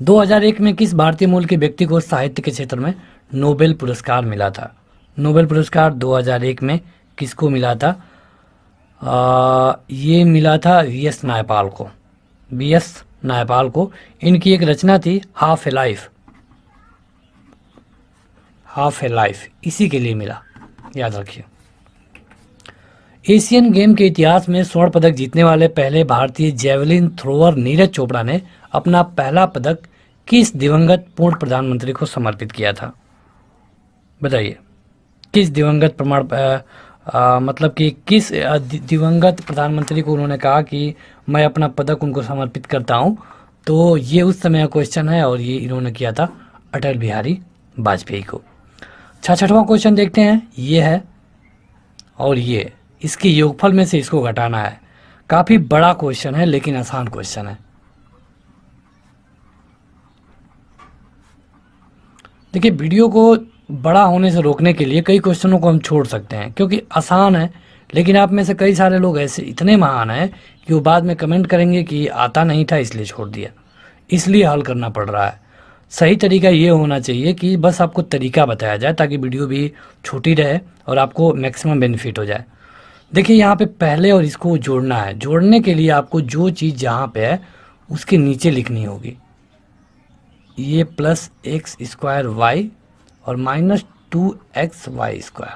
2001 में किस भारतीय मूल के व्यक्ति को साहित्य के क्षेत्र में नोबेल पुरस्कार मिला था? नोबेल पुरस्कार 2001 में किसको मिला था? ये मिला था वी.एस. नायपाल को। वी.एस. नायपाल को। इनकी एक रचना थी हाफ ए लाइफ, हाफ ए लाइफ, इसी के लिए मिला, याद रखिए। एशियन गेम के इतिहास में स्वर्ण पदक जीतने वाले पहले भारतीय जेवलिन थ्रोअर नीरज चोपड़ा ने अपना पहला पदक किस दिवंगत पूर्व प्रधानमंत्री को समर्पित किया था? बताइए, किस दिवंगत मतलब कि किस दिवंगत प्रधानमंत्री को उन्होंने कहा कि मैं अपना पदक उनको समर्पित करता हूं? तो ये उस समय का क्वेश्चन है और ये इन्होंने किया था अटल बिहारी वाजपेयी को। 66वां क्वेश्चन देखते हैं, ये है और ये इसके योगफल में से इसको घटाना है। काफ़ी बड़ा क्वेश्चन है लेकिन आसान क्वेश्चन है। देखिए वीडियो को बड़ा होने से रोकने के लिए कई क्वेश्चनों को हम छोड़ सकते हैं क्योंकि आसान है, लेकिन आप में से कई सारे लोग ऐसे इतने महान हैं कि वो बाद में कमेंट करेंगे कि आता नहीं था इसलिए छोड़ दिया, इसलिए हल करना पड़ रहा है। सही तरीका ये होना चाहिए कि बस आपको तरीका बताया जाए ताकि वीडियो भी छोटी रहे और आपको मैक्सिमम बेनिफिट हो जाए। देखिए यहाँ पे पहले और इसको जोड़ना है। जोड़ने के लिए आपको जो चीज़ जहाँ पे है उसके नीचे लिखनी होगी। ये प्लस एक्स स्क्वायर वाई और माइनस 2xy²,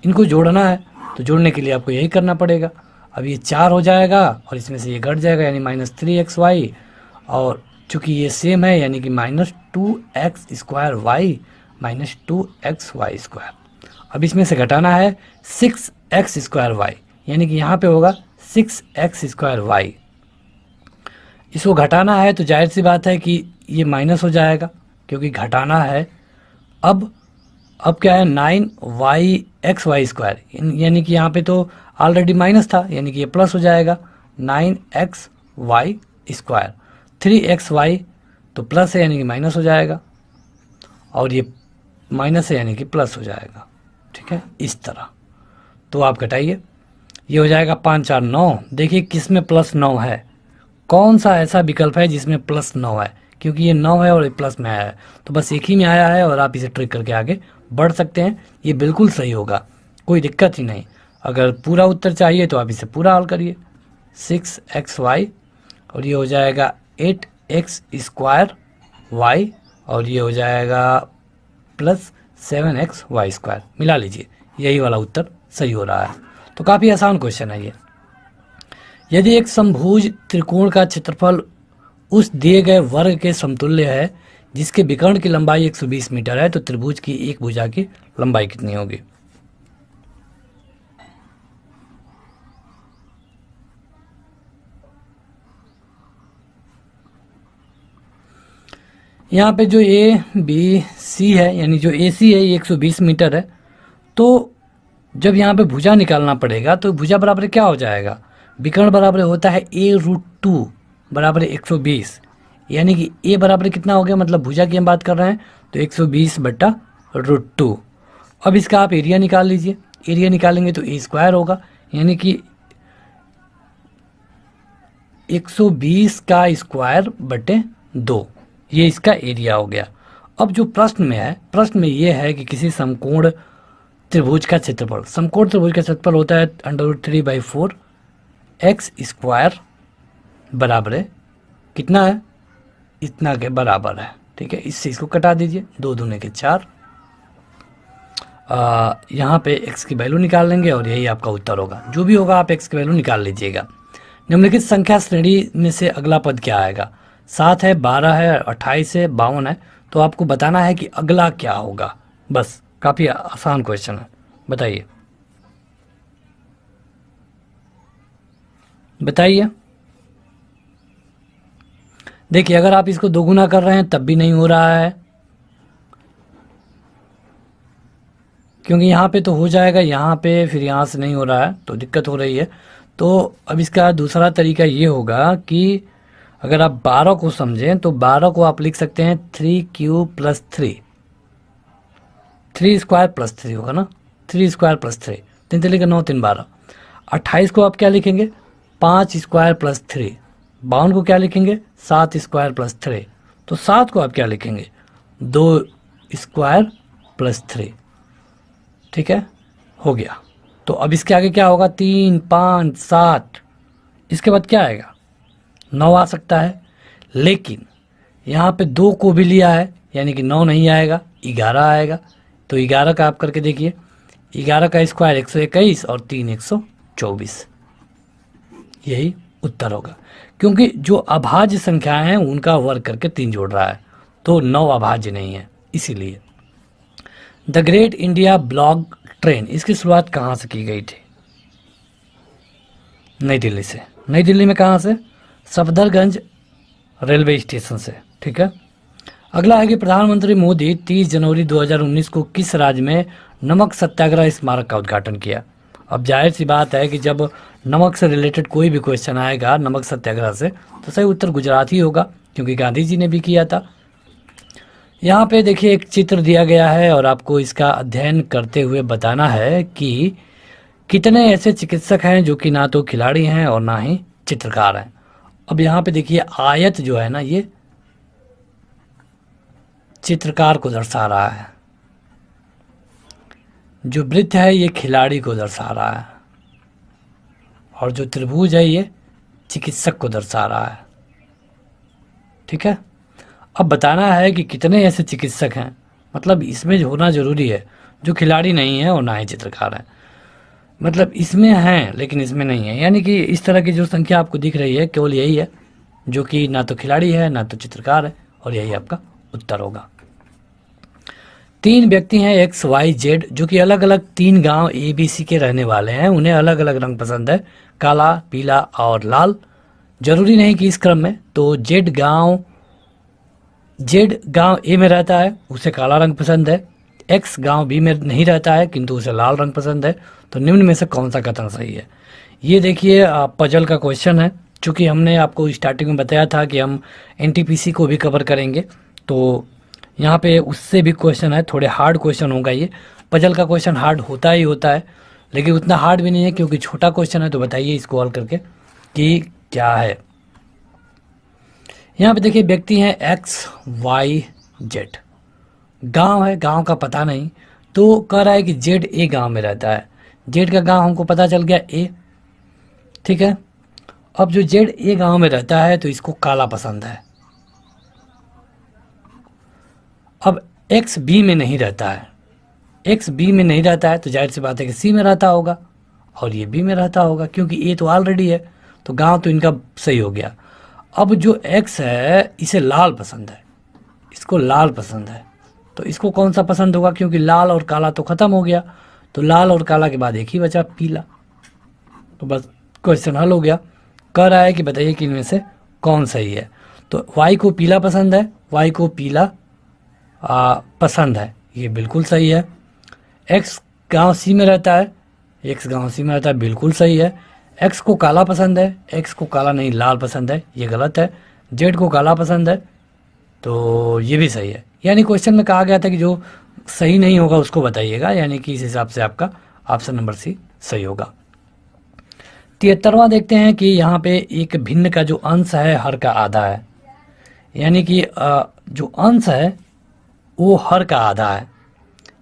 इनको जोड़ना है। तो जोड़ने के लिए आपको यही करना पड़ेगा। अब ये 4 हो जाएगा और इसमें से ये घट जाएगा यानी -3xy, और चूँकि ये सेम है यानी कि -2x² माइनस 2xy²। अब इसमें से घटाना है 6x² यानी कि यहाँ पे होगा 6x²। इसको घटाना है तो जाहिर सी बात है कि ये माइनस हो जाएगा क्योंकि घटाना है। अब क्या है 9yxy² यानी कि यहाँ पे तो ऑलरेडी माइनस था यानी कि ये प्लस हो जाएगा 9xy²। 3xy तो प्लस है यानी कि माइनस हो जाएगा और ये माइनस है यानी कि प्लस हो जाएगा। ठीक है, इस तरह। तो आप घटाइए, ये हो जाएगा 5 4 9। देखिए किस में +9 है, कौन सा ऐसा विकल्प है जिसमें +9 है, क्योंकि ये 9 है और ये प्लस में आया है तो बस एक ही में आया है और आप इसे ट्रिक करके आगे बढ़ सकते हैं। ये बिल्कुल सही होगा, कोई दिक्कत ही नहीं। अगर पूरा उत्तर चाहिए तो आप इसे पूरा हल करिए। 6xy और ये हो जाएगा 8x² और ये हो जाएगा +7xy²। मिला लीजिए, यही वाला उत्तर सही हो रहा है। तो काफ़ी आसान क्वेश्चन है ये। यदि एक समभुज त्रिकोण का क्षेत्रफल उस दिए गए वर्ग के समतुल्य है जिसके विकर्ण की लंबाई 120 मीटर है, तो त्रिभुज की एक भुजा की लंबाई कितनी होगी? यहाँ पे जो ए बी सी है, यानी जो ए सी है ये 120 मीटर है, तो जब यहाँ पे भुजा निकालना पड़ेगा तो भुजा बराबर क्या हो जाएगा? विकर्ण बराबर होता है a√2 बराबर 120, यानी कि a बराबर कितना हो गया, मतलब भुजा की हम बात कर रहे हैं, तो 120/√2। अब इसका आप एरिया निकाल लीजिए, एरिया निकालेंगे तो a स्क्वायर होगा, यानी कि 120 का स्क्वायर बटे 2, ये इसका एरिया हो गया। अब जो प्रश्न में है, प्रश्न में ये है कि किसी समकोण त्रिभुज का क्षेत्रफल, समकोण त्रिभुज का क्षेत्रफल होता है √3/4 एक्स स्क्वायर बराबर है कितना है, इतना के बराबर है। ठीक है, इससे इसको कटा दीजिए, 2 दूने के 4, यहाँ पे x की वैल्यू निकाल लेंगे और यही आपका उत्तर होगा। जो भी होगा आप x की वैल्यू निकाल लीजिएगा। निम्नलिखित संख्या श्रेणी में से अगला पद क्या आएगा? 7 है, 12 है, 28 है, 52 है, तो आपको बताना है कि अगला क्या होगा। बस, काफ़ी आसान क्वेश्चन है, बताइए बताइए। देखिए, अगर आप इसको दोगुना कर रहे हैं तब भी नहीं हो रहा है, क्योंकि यहाँ पे तो हो जाएगा, यहाँ पे फिर यहाँ से नहीं हो रहा है, तो दिक्कत हो रही है। तो अब इसका दूसरा तरीका ये होगा कि अगर आप 12 को समझें तो 12 को आप लिख सकते हैं 3³ + 3 स्क्वायर प्लस 3 होगा ना, 3 स्क्वायर प्लस 3, 3 3 9 3 12। 28 को आप क्या लिखेंगे? 5 स्क्वायर प्लस 3। 52 को क्या लिखेंगे? 7 स्क्वायर प्लस 3। तो 7 को आप क्या लिखेंगे? 2 स्क्वायर प्लस 3। ठीक है, हो गया। तो अब इसके आगे क्या होगा? 3 5 7, इसके बाद क्या आएगा? 9 आ सकता है, लेकिन यहाँ पे 2 को भी लिया है, यानी कि 9 नहीं आएगा, 11 आएगा। तो 11 का आप करके देखिए, 11 का स्क्वायर 121 और 3 124, यही उत्तर होगा। क्योंकि जो अभाज्य संख्याएं हैं उनका वर्ग करके 3 जोड़ रहा है, तो 9 अभाज्य नहीं है, इसीलिए। The great India block train, इसकी शुरुआत कहाँ से की गई थी? नई दिल्ली से। नई दिल्ली में कहाँ से? सफदरगंज रेलवे स्टेशन से। ठीक है, अगला है कि प्रधानमंत्री मोदी 30 जनवरी 2019 को किस राज्य में नमक सत्याग्रह स्मारक का उद्घाटन किया? अब जाहिर सी बात है कि जब नमक से रिलेटेड कोई भी क्वेश्चन आएगा नमक सत्याग्रह से, तो सही उत्तर गुजरात ही होगा, क्योंकि गांधी जी ने भी किया था। यहाँ पे देखिए एक चित्र दिया गया है और आपको इसका अध्ययन करते हुए बताना है कि कितने ऐसे चिकित्सक हैं जो कि ना तो खिलाड़ी हैं और ना ही चित्रकार हैं। अब यहाँ पे देखिए आयत जो है ना, ये चित्रकार को दर्शा रहा है, जो वृत्त है ये खिलाड़ी को दर्शा रहा है, और जो त्रिभुज है ये चिकित्सक को दर्शा रहा है। ठीक है, अब बताना है कि कितने ऐसे चिकित्सक हैं, मतलब इसमें होना जरूरी है जो खिलाड़ी नहीं है और ना ही चित्रकार है। मतलब इसमें हैं लेकिन इसमें नहीं है, यानी कि इस तरह की जो संख्या आपको दिख रही है केवल यही है जो कि ना तो खिलाड़ी है ना तो चित्रकार है, और यही आपका उत्तर होगा। 3 व्यक्ति हैं XYZ जो कि अलग अलग 3 गांव ABC के रहने वाले हैं। उन्हें अलग अलग रंग पसंद है, काला, पीला और लाल। जरूरी नहीं कि इस क्रम में। तो Z गांव A में रहता है, उसे काला रंग पसंद है। X गांव B में नहीं रहता है किंतु उसे लाल रंग पसंद है। तो निम्न में से कौन सा कथन सही है? ये देखिए पजल का क्वेश्चन है। चूँकि हमने आपको स्टार्टिंग में बताया था कि हम NTPC को भी कवर करेंगे, तो यहाँ पे उससे भी क्वेश्चन है, थोड़े हार्ड क्वेश्चन होगा। ये पजल का क्वेश्चन हार्ड होता ही होता है, लेकिन उतना हार्ड भी नहीं है क्योंकि छोटा क्वेश्चन है। तो बताइए इसको हल करके कि क्या है। यहाँ पे देखिए व्यक्ति हैं XYZ, गांव है, गांव का पता नहीं, तो कह रहा है कि ZA गांव में रहता है। Z का गांव हमको पता चल गया A। ठीक है, अब जो ZA गांव में रहता है तो इसको काला पसंद है। अब X B में नहीं रहता है, X B में नहीं रहता है तो जाहिर सी बात है कि C में रहता होगा और ये B में रहता होगा, क्योंकि A तो ऑलरेडी है, तो गांव तो इनका सही हो गया। अब जो X है इसे लाल पसंद है, इसको लाल पसंद है, तो इसको कौन सा पसंद होगा, क्योंकि लाल और काला तो खत्म हो गया, तो लाल और काला के बाद एक ही बचा पीला। तो बस क्वेश्चन हल हो गया। कह रहा है कि बताइए कि इनमें से कौन सही है। तो वाई को पीला पसंद है, वाई को पीला पसंद है, ये बिल्कुल सही है। एक्स गांव सी में रहता है, एक्स गांव सी में रहता है, बिल्कुल सही है। एक्स को काला पसंद है, एक्स को काला नहीं लाल पसंद है, ये गलत है। जेड को काला पसंद है, तो ये भी सही है। यानी क्वेश्चन में कहा गया था कि जो सही नहीं होगा उसको बताइएगा, यानी कि इस हिसाब से आपका ऑप्शन नंबर सी सही होगा। 73वां देखते हैं कि यहाँ पे एक भिन्न का जो अंश है हर का आधा है, यानी कि जो अंश है वो हर का आधा है।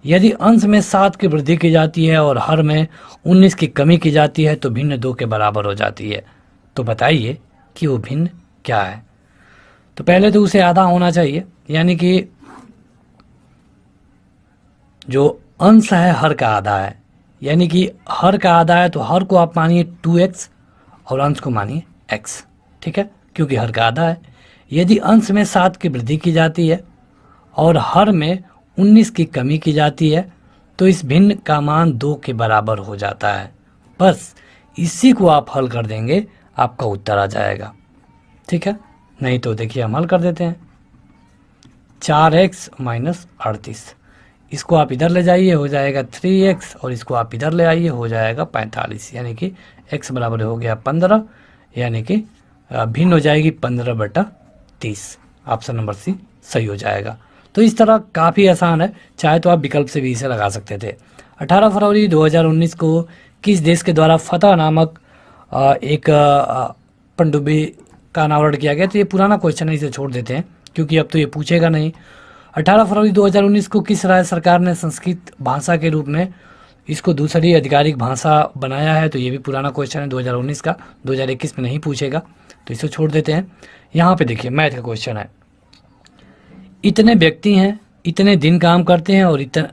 यदि अंश में 7 की वृद्धि की जाती है और हर में 19 की कमी की जाती है तो भिन्न 2 के बराबर हो जाती है। तो बताइए कि वो भिन्न क्या है। तो पहले तो उसे आधा होना चाहिए, यानी कि जो अंश है हर का आधा है, यानी कि हर का आधा है तो हर को आप मानिए 2x और अंश को मानिए x, ठीक है, क्योंकि हर का आधा है। यदि अंश में 7 की वृद्धि की जाती है और हर में 19 की कमी की जाती है तो इस भिन्न का मान 2 के बराबर हो जाता है। बस इसी को आप हल कर देंगे, आपका उत्तर आ जाएगा, ठीक है। नहीं तो देखिए हम हल कर देते हैं। 4x माइनस 38, इसको आप इधर ले जाइए हो जाएगा 3x और इसको आप इधर ले आइए हो जाएगा 45, यानी कि x बराबर हो गया 15, यानी कि भिन्न हो जाएगी 15/30। ऑप्शन नंबर सी सही हो जाएगा। तो इस तरह काफ़ी आसान है, चाहे तो आप विकल्प से भी इसे लगा सकते थे। 18 फरवरी 2019 को किस देश के द्वारा फतह नामक एक पनडुब्बी का अनावरण किया गया। तो ये पुराना क्वेश्चन है, इसे छोड़ देते हैं क्योंकि अब तो ये पूछेगा नहीं। 18 फरवरी 2019 को किस राज्य सरकार ने संस्कृत भाषा के रूप में इसको दूसरी आधिकारिक भाषा बनाया है। तो ये भी पुराना क्वेश्चन है 2019 का, 2021 में नहीं पूछेगा, तो इसे छोड़ देते हैं। यहाँ पे देखिए मैथ का क्वेश्चन है, इतने व्यक्ति हैं, इतने दिन काम करते हैं और इतना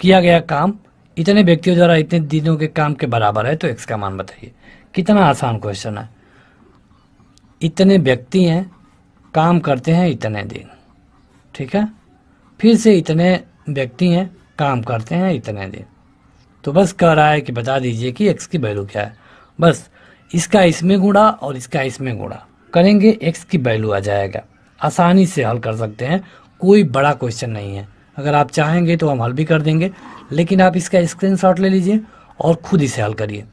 किया गया काम इतने व्यक्तियों द्वारा इतने दिनों के काम के बराबर है, तो x का मान बताइए। कितना आसान क्वेश्चन है। इतने व्यक्ति हैं, काम करते हैं इतने दिन, ठीक है, फिर से इतने व्यक्ति हैं, काम करते हैं इतने दिन। तो बस कह रहा है कि बता दीजिए कि x की वैल्यू क्या है। बस इसका इसमें गुणा और इसका इसमें गुणा करेंगे, x की वैल्यू आ जाएगा। आसानी से हल कर सकते हैं, कोई बड़ा क्वेश्चन नहीं है। अगर आप चाहेंगे तो हम हल भी कर देंगे, लेकिन आप इसका स्क्रीनशॉट ले लीजिए और खुद इसे हल करिए।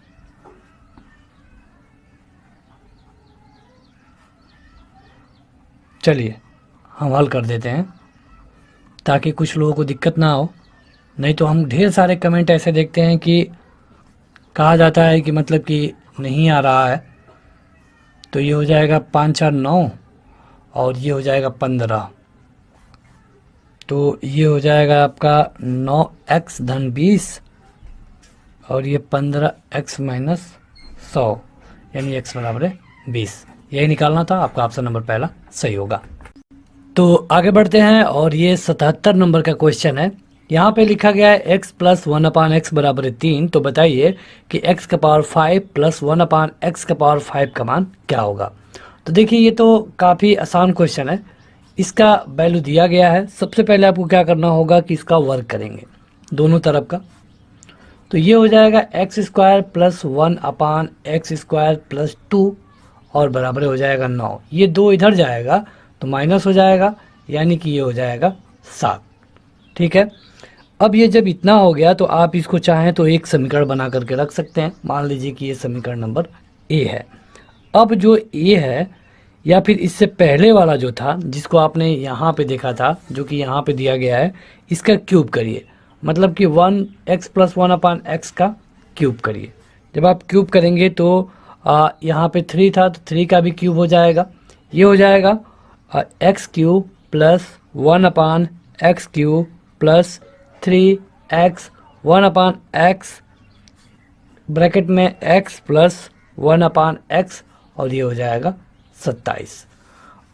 चलिए हम हल कर देते हैं ताकि कुछ लोगों को दिक्कत ना हो। नहीं तो हम ढेर सारे कमेंट ऐसे देखते हैं कि कहा जाता है कि मतलब कि नहीं आ रहा है। तो ये हो जाएगा 5 4 9 और ये हो जाएगा 15, तो ये हो जाएगा आपका 9x धन 20 और ये 15x माइनस 100, यानी x बराबर है 20। यही निकालना था, आपका ऑप्शन नंबर पहला सही होगा। तो आगे बढ़ते हैं और ये 77 नंबर का क्वेश्चन है। यहाँ पे लिखा गया है x प्लस 1/x बराबर 3। तो बताइए कि x का पावर 5 प्लस 1/x का पावर 5 का मान क्या होगा। तो देखिए ये तो काफ़ी आसान क्वेश्चन है, इसका वैल्यू दिया गया है। सबसे पहले आपको क्या करना होगा कि इसका वर्क करेंगे दोनों तरफ का। तो ये हो जाएगा x² प्लस 1/x² प्लस 2 और बराबर हो जाएगा 9। ये 2 इधर जाएगा तो माइनस हो जाएगा, यानी कि ये हो जाएगा 7, ठीक है। अब ये जब इतना हो गया तो आप इसको चाहें तो एक समीकरण बना करके रख सकते हैं। मान लीजिए कि ये समीकरण नंबर ए है। अब जो ए है या फिर इससे पहले वाला जो था जिसको आपने यहाँ पे देखा था, जो कि यहाँ पे दिया गया है, इसका क्यूब करिए, मतलब कि 1x प्लस 1/x का क्यूब करिए। जब आप क्यूब करेंगे तो यहाँ पे 3 था तो 3 का भी क्यूब हो जाएगा। ये हो जाएगा x³ plus 1/x³ plus 3x 1/x bracket में x प्लस 1/x और ये हो जाएगा 27।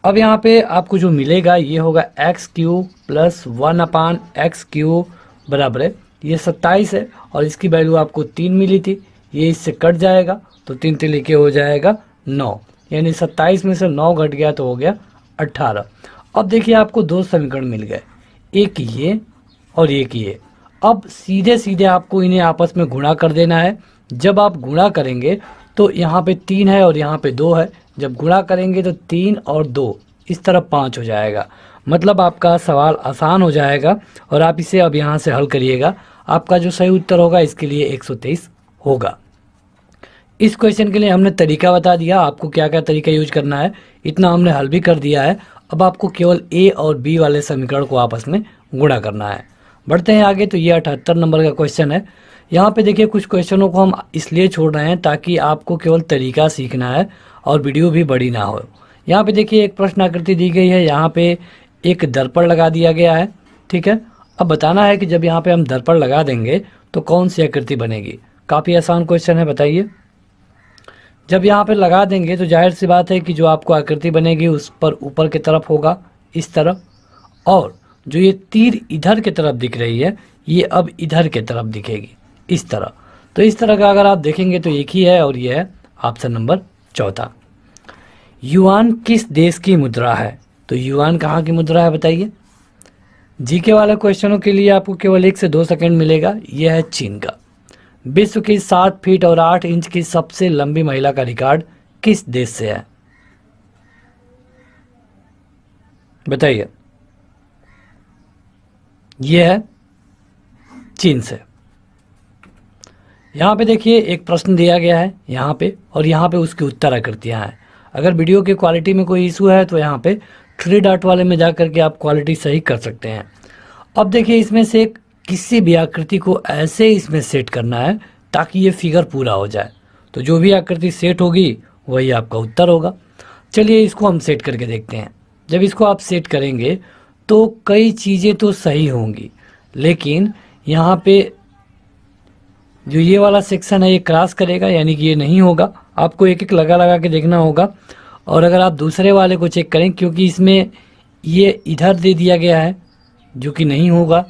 अब यहाँ पे आपको जो मिलेगा ये होगा x³ प्लस 1/x³ बराबर है ये 27 है और इसकी वैल्यू आपको 3 मिली थी, ये इससे कट जाएगा तो 3 3 हो जाएगा 9, यानी 27 में से 9 घट गया तो हो गया 18। अब देखिए आपको दो समीकरण मिल गए, एक ये और एक ये। अब सीधे सीधे आपको इन्हें आपस में गुणा कर देना है। जब आप गुणा करेंगे तो यहाँ पे 3 है और यहाँ पे 2 है। जब गुणा करेंगे तो 3 और 2 इस तरफ 5 हो जाएगा। मतलब आपका सवाल आसान हो जाएगा और आप इसे अब यहाँ से हल करिएगा। आपका जो सही उत्तर होगा इसके लिए 123 होगा। इस क्वेश्चन के लिए हमने तरीका बता दिया, आपको क्या क्या तरीका यूज करना है, इतना हमने हल भी कर दिया है। अब आपको केवल ए और बी वाले समीकरण को आपस में गुणा करना है। बढ़ते हैं आगे। तो ये 78 नंबर का क्वेश्चन है। यहाँ पे देखिए कुछ क्वेश्चनों को हम इसलिए छोड़ रहे हैं ताकि आपको केवल तरीका सीखना है और वीडियो भी बड़ी ना हो। यहाँ पे देखिए एक प्रश्न आकृति दी गई है, यहाँ पे एक दर्पण लगा दिया गया है, ठीक है। अब बताना है कि जब यहाँ पे हम दर्पण लगा देंगे तो कौन सी आकृति बनेगी। काफ़ी आसान क्वेश्चन है, बताइए। जब यहाँ पे लगा देंगे तो जाहिर सी बात है कि जो आपको आकृति बनेगी उस पर ऊपर की तरफ होगा, इस तरफ, और जो ये तीर इधर की तरफ दिख रही है ये अब इधर की तरफ दिखेगी, इस तरह। तो इस तरह का अगर आप देखेंगे तो एक ही है और ये है ऑप्शन नंबर चौथा। युआन किस देश की मुद्रा है? तो युआन कहाँ की मुद्रा है बताइए। जीके वाले क्वेश्चनों के लिए आपको केवल 1 से 2 सेकंड मिलेगा। यह है चीन का। विश्व की 7 फीट और 8 इंच की सबसे लंबी महिला का रिकॉर्ड किस देश से है बताइए। यह है चीन से। यहाँ पे देखिए एक प्रश्न दिया गया है यहाँ पे, और यहाँ पे उसकी उत्तर आकृतियाँ हैं। अगर वीडियो की क्वालिटी में कोई इशू है तो यहाँ पे 3 डॉट वाले में जा करके आप क्वालिटी सही कर सकते हैं। अब देखिए इसमें से किसी भी आकृति को ऐसे इसमें सेट करना है ताकि ये फिगर पूरा हो जाए। तो जो भी आकृति सेट होगी वही आपका उत्तर होगा। चलिए इसको हम सेट करके देखते हैं। जब इसको आप सेट करेंगे तो कई चीज़ें तो सही होंगी, लेकिन यहाँ पे जो ये वाला सेक्शन है ये क्रॉस करेगा, यानी कि ये नहीं होगा। आपको एक एक लगा लगा के देखना होगा। और अगर आप दूसरे वाले को चेक करें, क्योंकि इसमें ये इधर दे दिया गया है जो कि नहीं होगा।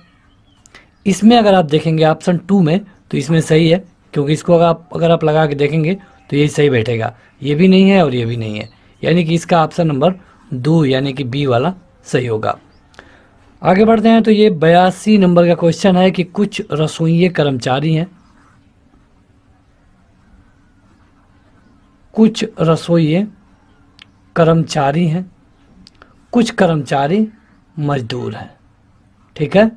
इसमें अगर आप देखेंगे ऑप्शन 2 में तो इसमें सही है, क्योंकि इसको अगर आप लगा के देखेंगे तो ये सही बैठेगा। ये भी नहीं है और ये भी नहीं है, यानी कि इसका ऑप्शन नंबर 2 यानी कि बी वाला सही होगा। आगे बढ़ते हैं। तो ये 82 नंबर का क्वेश्चन है कि कुछ रसोइये कर्मचारी हैं, कुछ रसोइये कर्मचारी हैं, कुछ कर्मचारी मजदूर हैं, ठीक है।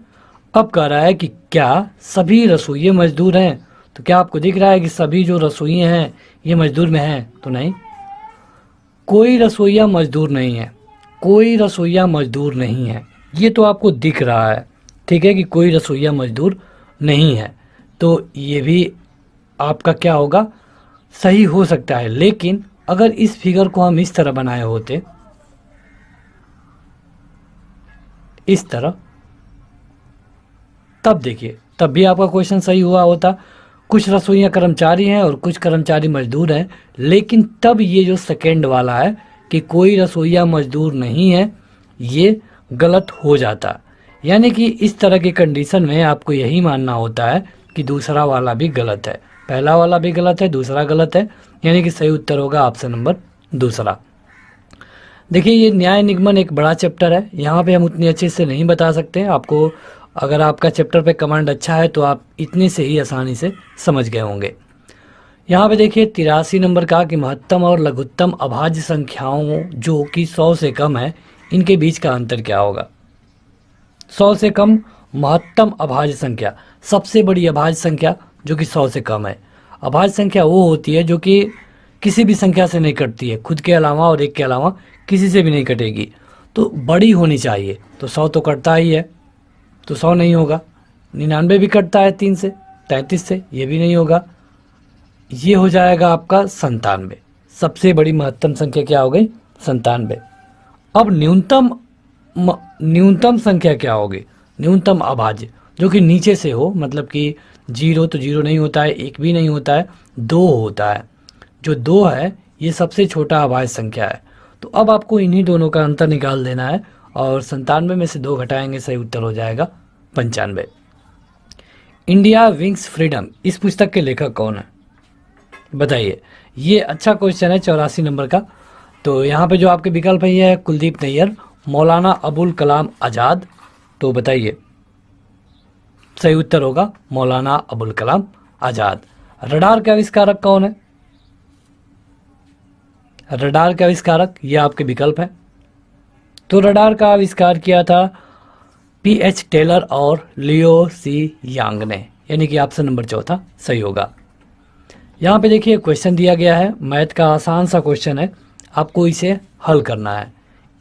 अब कह रहा है कि क्या सभी रसोइये मजदूर हैं। तो क्या आपको दिख रहा है कि सभी जो रसोइये हैं ये मजदूर में हैं? तो नहीं, कोई रसोइया मजदूर नहीं है, कोई रसोइया मजदूर नहीं है, ये तो आपको दिख रहा है, ठीक है, कि कोई रसोइया मजदूर नहीं है। तो ये भी आपका क्या होगा, सही हो सकता है। लेकिन अगर इस फिगर को हम इस तरह बनाए होते, इस तरह, तब देखिए तब भी आपका क्वेश्चन सही हुआ होता। कुछ रसोइया कर्मचारी हैं और कुछ कर्मचारी मजदूर हैं, लेकिन तब ये जो सेकेंड वाला है कि कोई रसोइया मजदूर नहीं है, ये गलत हो जाता। यानी कि इस तरह की कंडीशन में आपको यही मानना होता है कि दूसरा वाला भी गलत है, पहला वाला भी गलत है, दूसरा गलत है, यानी कि सही उत्तर होगा ऑप्शन नंबर दूसरा। देखिए ये न्याय निगमन एक बड़ा चैप्टर है, यहाँ पे हम उतनी अच्छे से नहीं बता सकते आपको। अगर आपका चैप्टर पे कमांड अच्छा है तो आप इतने से ही आसानी से समझ गए होंगे। यहाँ पे देखिए 83 नंबर का कि महत्तम और लघुत्तम अभाज्य संख्याओं जो कि 100 से कम है, इनके बीच का अंतर क्या होगा। 100 से कम महत्तम अभाज्य संख्या, सबसे बड़ी अभाज्य संख्या जो कि 100 से कम है। अभाज्य संख्या वो होती है जो कि किसी भी संख्या से नहीं कटती है, खुद के अलावा और एक के अलावा किसी से भी नहीं कटेगी, तो बड़ी होनी चाहिए। तो 100 तो कटता ही है, तो 100 नहीं होगा। 99 भी कटता है 3 से, 33 से, ये भी नहीं होगा। ये हो जाएगा आपका 97। सबसे बड़ी महत्तम संख्या क्या हो गई, 97। अब न्यूनतम संख्या क्या होगी, न्यूनतम अभाज्य जो कि नीचे से हो, मतलब कि 0 तो 0 नहीं होता है, 1 भी नहीं होता है, 2 होता है। जो 2 है ये सबसे छोटा अभाज्य संख्या है। तो अब आपको इन्हीं दोनों का अंतर निकाल देना है और 97 में से 2 घटाएंगे, सही उत्तर हो जाएगा 95। इंडिया विंग्स फ्रीडम, इस पुस्तक के लेखक कौन है बताइए। ये अच्छा क्वेश्चन है 84 नंबर का। तो यहाँ पे जो आपके विकल्प है ये है कुलदीप नैयर, मौलाना अबुल कलाम आज़ाद। तो बताइए, सही उत्तर होगा मौलाना अबुल कलाम आज़ाद। रडार के आविष्कारक कौन है? रडार के आविष्कारक, ये आपके विकल्प है। तो रडार का आविष्कार किया था पीएच टेलर और लियो सी यांग ने, यानी कि ऑप्शन नंबर चौथा सही होगा। यहाँ पे देखिए क्वेश्चन दिया गया है, मैथ का आसान सा क्वेश्चन है, आपको इसे हल करना है।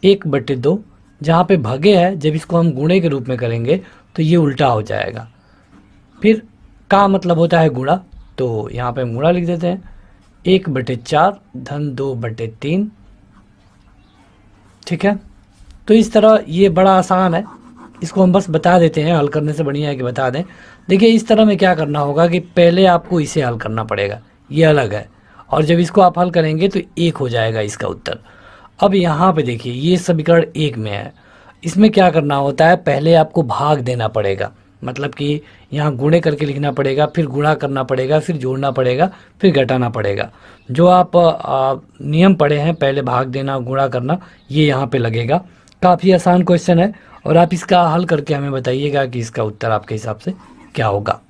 1/2 जहाँ पे भगे है, जब इसको हम गुणे के रूप में करेंगे तो ये उल्टा हो जाएगा। फिर का मतलब होता है गुणा, तो यहाँ पे हम गुणा लिख देते हैं। 1/4 धन 2/3। ठीक है, तो इस तरह ये बड़ा आसान है, इसको हम बस बता देते हैं, हल करने से बढ़िया है कि बता दें। देखिए इस तरह में क्या करना होगा कि पहले आपको इसे हल करना पड़ेगा, ये अलग है, और जब इसको आप हल करेंगे तो 1 हो जाएगा इसका उत्तर। अब यहाँ पे देखिए ये समीकरण 1 में है, इसमें क्या करना होता है, पहले आपको भाग देना पड़ेगा, मतलब कि यहाँ गुणे करके लिखना पड़ेगा, फिर गुणा करना पड़ेगा, फिर जोड़ना पड़ेगा, फिर घटाना पड़ेगा। जो आप नियम पढ़े हैं, पहले भाग देना गुणा करना, ये यहाँ पे लगेगा। काफ़ी आसान क्वेश्चन है, और आप इसका हल करके हमें बताइएगा कि इसका उत्तर आपके हिसाब से क्या होगा।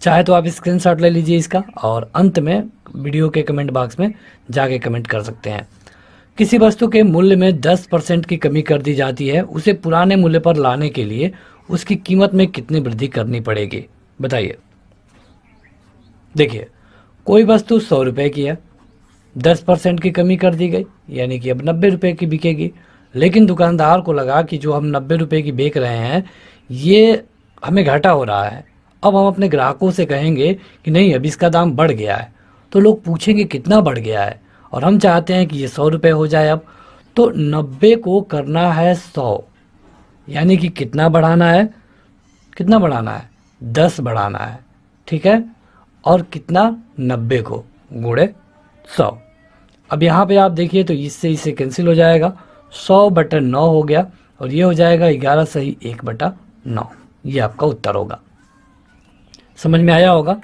चाहे तो आप स्क्रीनशॉट ले लीजिए इसका, और अंत में वीडियो के कमेंट बॉक्स में जाके कमेंट कर सकते हैं। किसी वस्तु के मूल्य में 10% की कमी कर दी जाती है, उसे पुराने मूल्य पर लाने के लिए उसकी कीमत में कितनी वृद्धि करनी पड़ेगी? बताइए। देखिए कोई वस्तु 100 रुपये की है, 10% की कमी कर दी गई, यानी कि अब 90 रुपये की बिकेगी। लेकिन दुकानदार को लगा कि जो हम 90 रुपये की बेच रहे हैं ये हमें घाटा हो रहा है। अब हम अपने ग्राहकों से कहेंगे कि नहीं, अब इसका दाम बढ़ गया है, तो लोग पूछेंगे कितना बढ़ गया है, और हम चाहते हैं कि ये 100 रुपये हो जाए। अब तो 90 को करना है 100, यानी कि कितना बढ़ाना है, कितना बढ़ाना है, 10 बढ़ाना है। ठीक है, और कितना, 90 को गुणे 100। अब यहाँ पे आप देखिए तो इससे इसे कैंसिल हो जाएगा, 100/9 हो गया, और ये हो जाएगा 11 सही 1/9। ये आपका उत्तर होगा। समझ में आया होगा।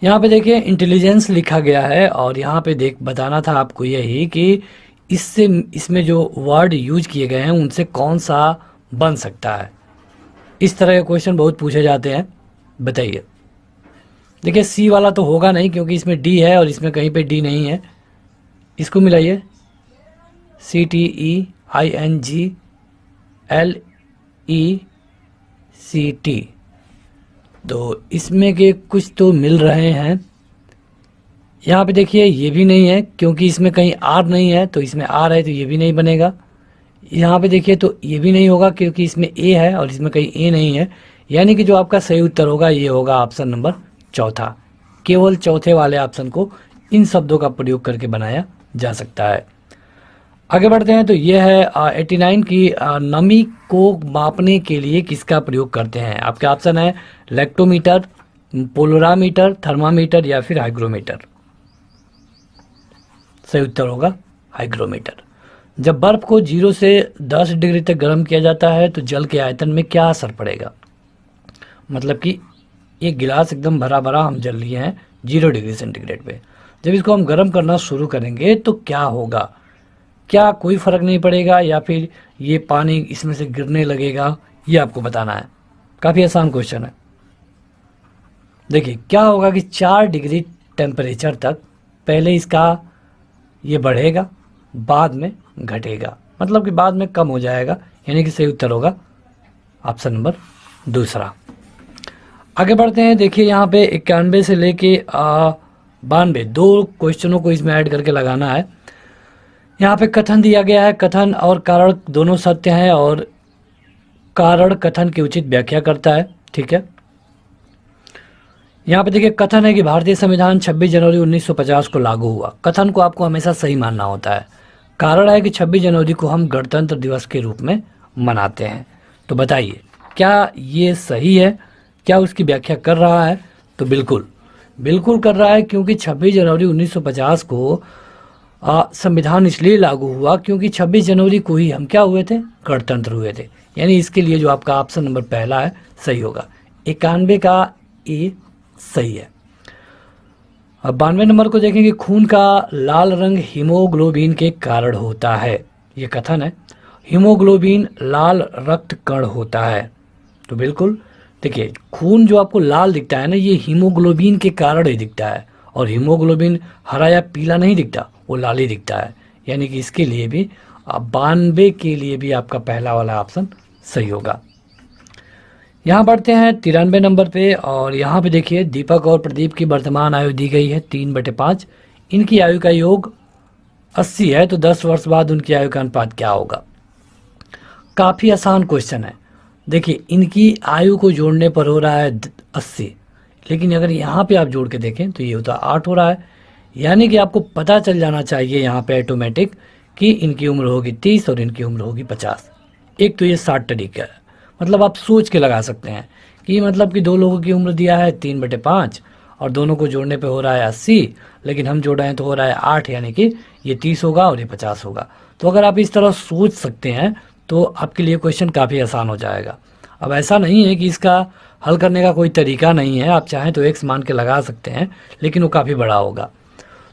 यहाँ पे देखिए इंटेलिजेंस लिखा गया है, और यहाँ पे बताना था आपको यही कि इससे इसमें जो वर्ड यूज किए गए हैं उनसे कौन सा बन सकता है। इस तरह के क्वेश्चन बहुत पूछे जाते हैं, बताइए। देखिए सी वाला तो होगा नहीं, क्योंकि इसमें डी है और इसमें कहीं पे डी नहीं है। इसको मिलाइए, CTEINGLECT, तो इसमें के कुछ तो मिल रहे हैं। यहाँ पे देखिए ये भी नहीं है, क्योंकि इसमें कहीं आर नहीं है, तो इसमें आर है तो ये भी नहीं बनेगा। यहाँ पे देखिए तो ये भी नहीं होगा, क्योंकि इसमें ए है और इसमें कहीं ए नहीं है। यानी कि जो आपका सही उत्तर होगा ये होगा ऑप्शन नंबर चौथा। केवल चौथे वाले ऑप्शन को इन शब्दों का प्रयोग करके बनाया जा सकता है। आगे बढ़ते हैं, तो ये है 89 की नमी को मापने के लिए किसका प्रयोग करते हैं? आपके ऑप्शन है लेक्टोमीटर, पोलोरामीटर, थर्मामीटर या फिर हाइग्रोमीटर। सही उत्तर होगा हाइग्रोमीटर। जब बर्फ को 0 से 10 डिग्री तक गर्म किया जाता है तो जल के आयतन में क्या असर पड़ेगा? मतलब कि एक गिलास एकदम भरा भरा हम जल लिए हैं 0 डिग्री सेंटीग्रेड पे, जब इसको हम गर्म करना शुरू करेंगे तो क्या होगा? क्या कोई फर्क नहीं पड़ेगा, या फिर ये पानी इसमें से गिरने लगेगा? ये आपको बताना है। काफ़ी आसान क्वेश्चन है। देखिए क्या होगा कि 4 डिग्री टेम्परेचर तक पहले इसका ये बढ़ेगा, बाद में घटेगा, मतलब कि बाद में कम हो जाएगा, यानी कि सही उत्तर होगा ऑप्शन नंबर दूसरा। आगे बढ़ते हैं, देखिए यहाँ पे 91 से लेके 92 दो क्वेश्चनों को इसमें ऐड करके लगाना है। यहाँ पे कथन दिया गया है, कथन और कारण दोनों सत्य हैं, और कारण कथन की उचित व्याख्या करता है। ठीक है, यहाँ पे देखिए कथन है कि भारतीय संविधान 26 जनवरी 1950 को लागू हुआ। कथन को आपको हमेशा सही मानना होता है। कारण है कि 26 जनवरी को हम गणतंत्र दिवस के रूप में मनाते हैं। तो बताइए क्या ये सही है, क्या उसकी व्याख्या कर रहा है? तो बिल्कुल बिल्कुल कर रहा है, क्योंकि 26 जनवरी 1950 को संविधान इसलिए लागू हुआ क्योंकि 26 जनवरी को ही हम क्या हुए थे? गणतंत्र हुए थे। यानी इसके लिए जो आपका ऑप्शन नंबर पहला है सही होगा। 91 का ए सही है। अब 92 नंबर को देखेंगे, खून का लाल रंग हीमोग्लोबिन के कारण होता है। ये कथन है। हीमोग्लोबिन लाल रक्त कण होता है। तो बिल्कुल देखिए, खून जो आपको लाल दिखता है ना, ये हीमोग्लोबिन के कारण ही दिखता है। और हीमोग्लोबिन हरा या पीला नहीं दिखता, वो लाल ही दिखता है। यानी कि इसके लिए भी 92 के लिए भी आपका पहला वाला ऑप्शन सही होगा। यहाँ बढ़ते हैं 93 नंबर पे, और यहाँ पे देखिए दीपक और प्रदीप की वर्तमान आयु दी गई है 3/5। इनकी आयु का योग 80 है, तो 10 वर्ष बाद उनकी आयु का अनुपात क्या होगा। काफ़ी आसान क्वेश्चन है। देखिए इनकी आयु को जोड़ने पर हो रहा है 80, लेकिन अगर यहाँ पे आप जोड़ के देखें तो ये होता 8 हो रहा है। यानी कि आपको पता चल जाना चाहिए यहाँ पे ऑटोमेटिक कि इनकी उम्र होगी 30 और इनकी उम्र होगी 50। एक तो ये 60 तरीका है, मतलब आप सोच के लगा सकते हैं कि मतलब कि दो लोगों की उम्र दिया है 3/5 और दोनों को जोड़ने पे हो रहा है 80, लेकिन हम जोड़ रहे हैं तो हो रहा है 8, यानी कि ये 30 होगा और ये 50 होगा। तो अगर आप इस तरह सोच सकते हैं तो आपके लिए क्वेश्चन काफ़ी आसान हो जाएगा। अब ऐसा नहीं है कि इसका हल करने का कोई तरीका नहीं है, आप चाहें तो एक्स मान के लगा सकते हैं, लेकिन वो काफ़ी बड़ा होगा।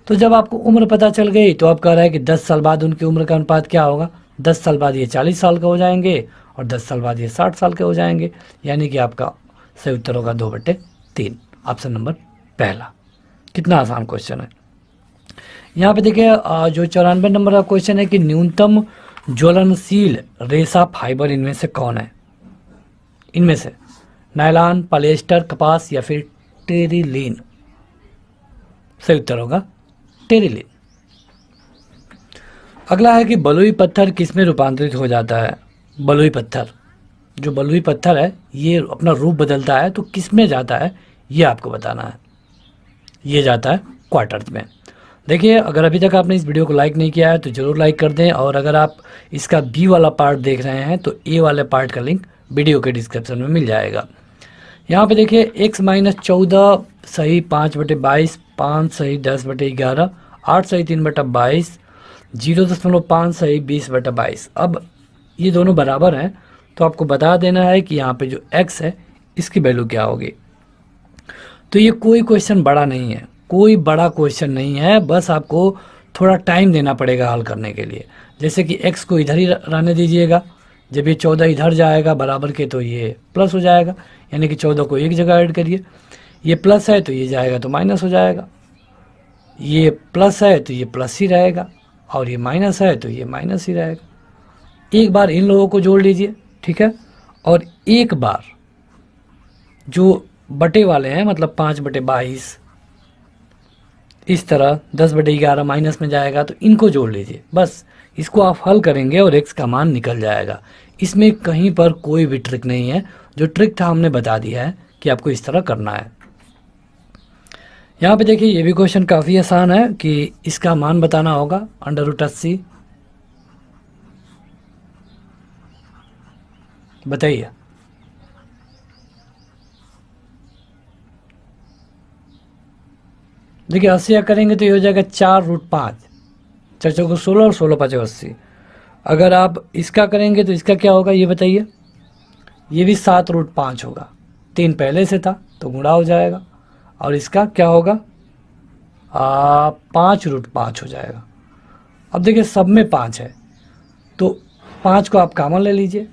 तो जब आपको उम्र पता चल गई तो आप कह रहे हैं कि 10 साल बाद उनकी उम्र का अनुपात क्या होगा। 10 साल बाद ये 40 साल के हो जाएंगे और 10 साल बाद ये 60 साल के हो जाएंगे। यानी कि आपका सही उत्तर होगा 2/3, ऑप्शन नंबर पहला। कितना आसान क्वेश्चन है। यहाँ पे देखिए जो 94 नंबर का क्वेश्चन है कि न्यूनतम ज्वलनशील रेशा फाइबर इनमें से कौन है। इनमें से नायलॉन, पॉलिएस्टर, कपास या फिर टेरिलीन। सही उत्तर होगा टेरिलीन। अगला है कि बलुई पत्थर किस में रूपांतरित हो जाता है। बलुई पत्थर, जो बलुई पत्थर है ये अपना रूप बदलता है तो किस में जाता है ये आपको बताना है। ये जाता है क्वार्टर्स में। देखिए अगर अभी तक आपने इस वीडियो को लाइक नहीं किया है तो ज़रूर लाइक कर दें, और अगर आप इसका बी वाला पार्ट देख रहे हैं तो ए वाले पार्ट का लिंक वीडियो के डिस्क्रिप्शन में मिल जाएगा। यहाँ पे देखिए x-14 सही 5/22, 5 सही 10/11, 8 सही 3/22, 0.5 सही 20/22। अब ये दोनों बराबर हैं तो आपको बता देना है कि यहाँ पे जो x है इसकी वैल्यू क्या होगी। तो ये कोई क्वेश्चन बड़ा नहीं है, कोई बड़ा क्वेश्चन नहीं है, बस आपको थोड़ा टाइम देना पड़ेगा हल करने के लिए। जैसे कि x को इधर ही रहने दीजिएगा, जब ये 14 इधर जाएगा बराबर के तो ये प्लस हो जाएगा, यानी कि 14 को एक जगह ऐड करिए। ये प्लस है तो ये जाएगा तो माइनस हो जाएगा, ये प्लस है तो ये प्लस ही रहेगा, और ये माइनस है तो ये माइनस ही रहेगा। एक बार इन लोगों को जोड़ लीजिए, ठीक है, और एक बार जो बटे वाले हैं मतलब 5/22, इस तरह 10/11 माइनस में जाएगा तो इनको जोड़ लीजिए। बस इसको आप हल करेंगे और x का मान निकल जाएगा। इसमें कहीं पर कोई भी ट्रिक नहीं है, जो ट्रिक था हमने बता दिया है कि आपको इस तरह करना है। यहाँ पे देखिए ये भी क्वेश्चन काफ़ी आसान है कि इसका मान बताना होगा √80। बताइए। देखिए 80 करेंगे तो ये हो जाएगा 4√5, 4 चौको 16 और 16 5 80। अगर आप इसका करेंगे तो इसका क्या होगा ये बताइए। ये भी 7√5 होगा, 3 पहले से था तो गुणा हो जाएगा, और इसका क्या होगा 5√5 हो जाएगा। अब देखिए सब में 5 है तो 5 को आप कॉमन ले लीजिए,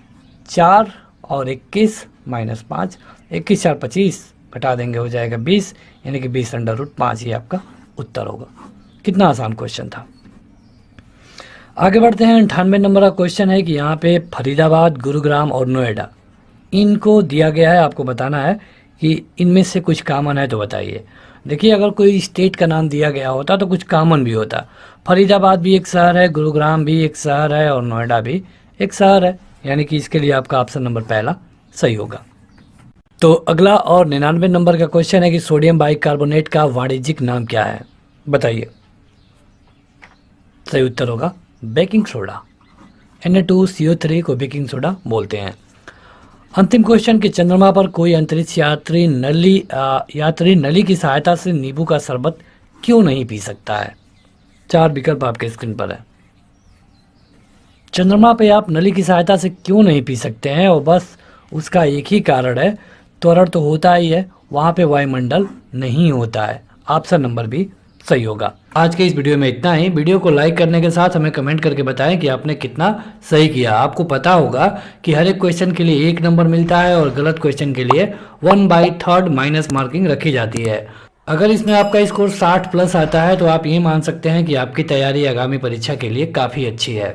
4 और 21 माइनस 5, 21 4 25 घटा देंगे हो जाएगा 20, यानी कि 20√5 ही आपका उत्तर होगा। कितना आसान क्वेश्चन था। आगे बढ़ते हैं 98 नंबर का क्वेश्चन है कि यहाँ पे फरीदाबाद, गुरुग्राम और नोएडा इनको दिया गया है, आपको बताना है कि इनमें से कुछ कॉमन है तो बताइए। देखिए अगर कोई स्टेट का नाम दिया गया होता तो कुछ कॉमन भी होता। फरीदाबाद भी एक शहर है, गुरुग्राम भी एक शहर है और नोएडा भी एक शहर है, यानी कि इसके लिए आपका ऑप्शन नंबर पहला सही होगा। तो अगला और 99 नंबर का क्वेश्चन है कि सोडियम बाइकार्बोनेट का वाणिज्यिक नाम क्या है, बताइए। सही उत्तर होगा बेकिंग सोडा। Na2CO3 को बेकिंग सोडा बोलते हैं। अंतिम क्वेश्चन कि चंद्रमा पर कोई अंतरिक्ष यात्री नली की सहायता से नींबू का शरबत क्यों नहीं पी सकता है। 4 विकल्प आपके स्क्रीन पर है। चंद्रमा पे आप नली की सहायता से क्यों नहीं पी सकते हैं, और बस उसका एक ही कारण है, त्वरण तो होता ही है, वहाँ पे वायुमंडल नहीं होता है। ऑप्शन नंबर बी सही होगा। आज के इस वीडियो में इतना ही। वीडियो को लाइक करने के साथ हमें कमेंट करके बताएं कि आपने कितना सही किया। आपको पता होगा कि हर एक क्वेश्चन के लिए 1 नंबर मिलता है और गलत क्वेश्चन के लिए 1/3 माइनस मार्किंग रखी जाती है। अगर इसमें आपका स्कोर 60 प्लस आता है तो आप ये मान सकते हैं कि आपकी तैयारी आगामी परीक्षा के लिए काफ़ी अच्छी है।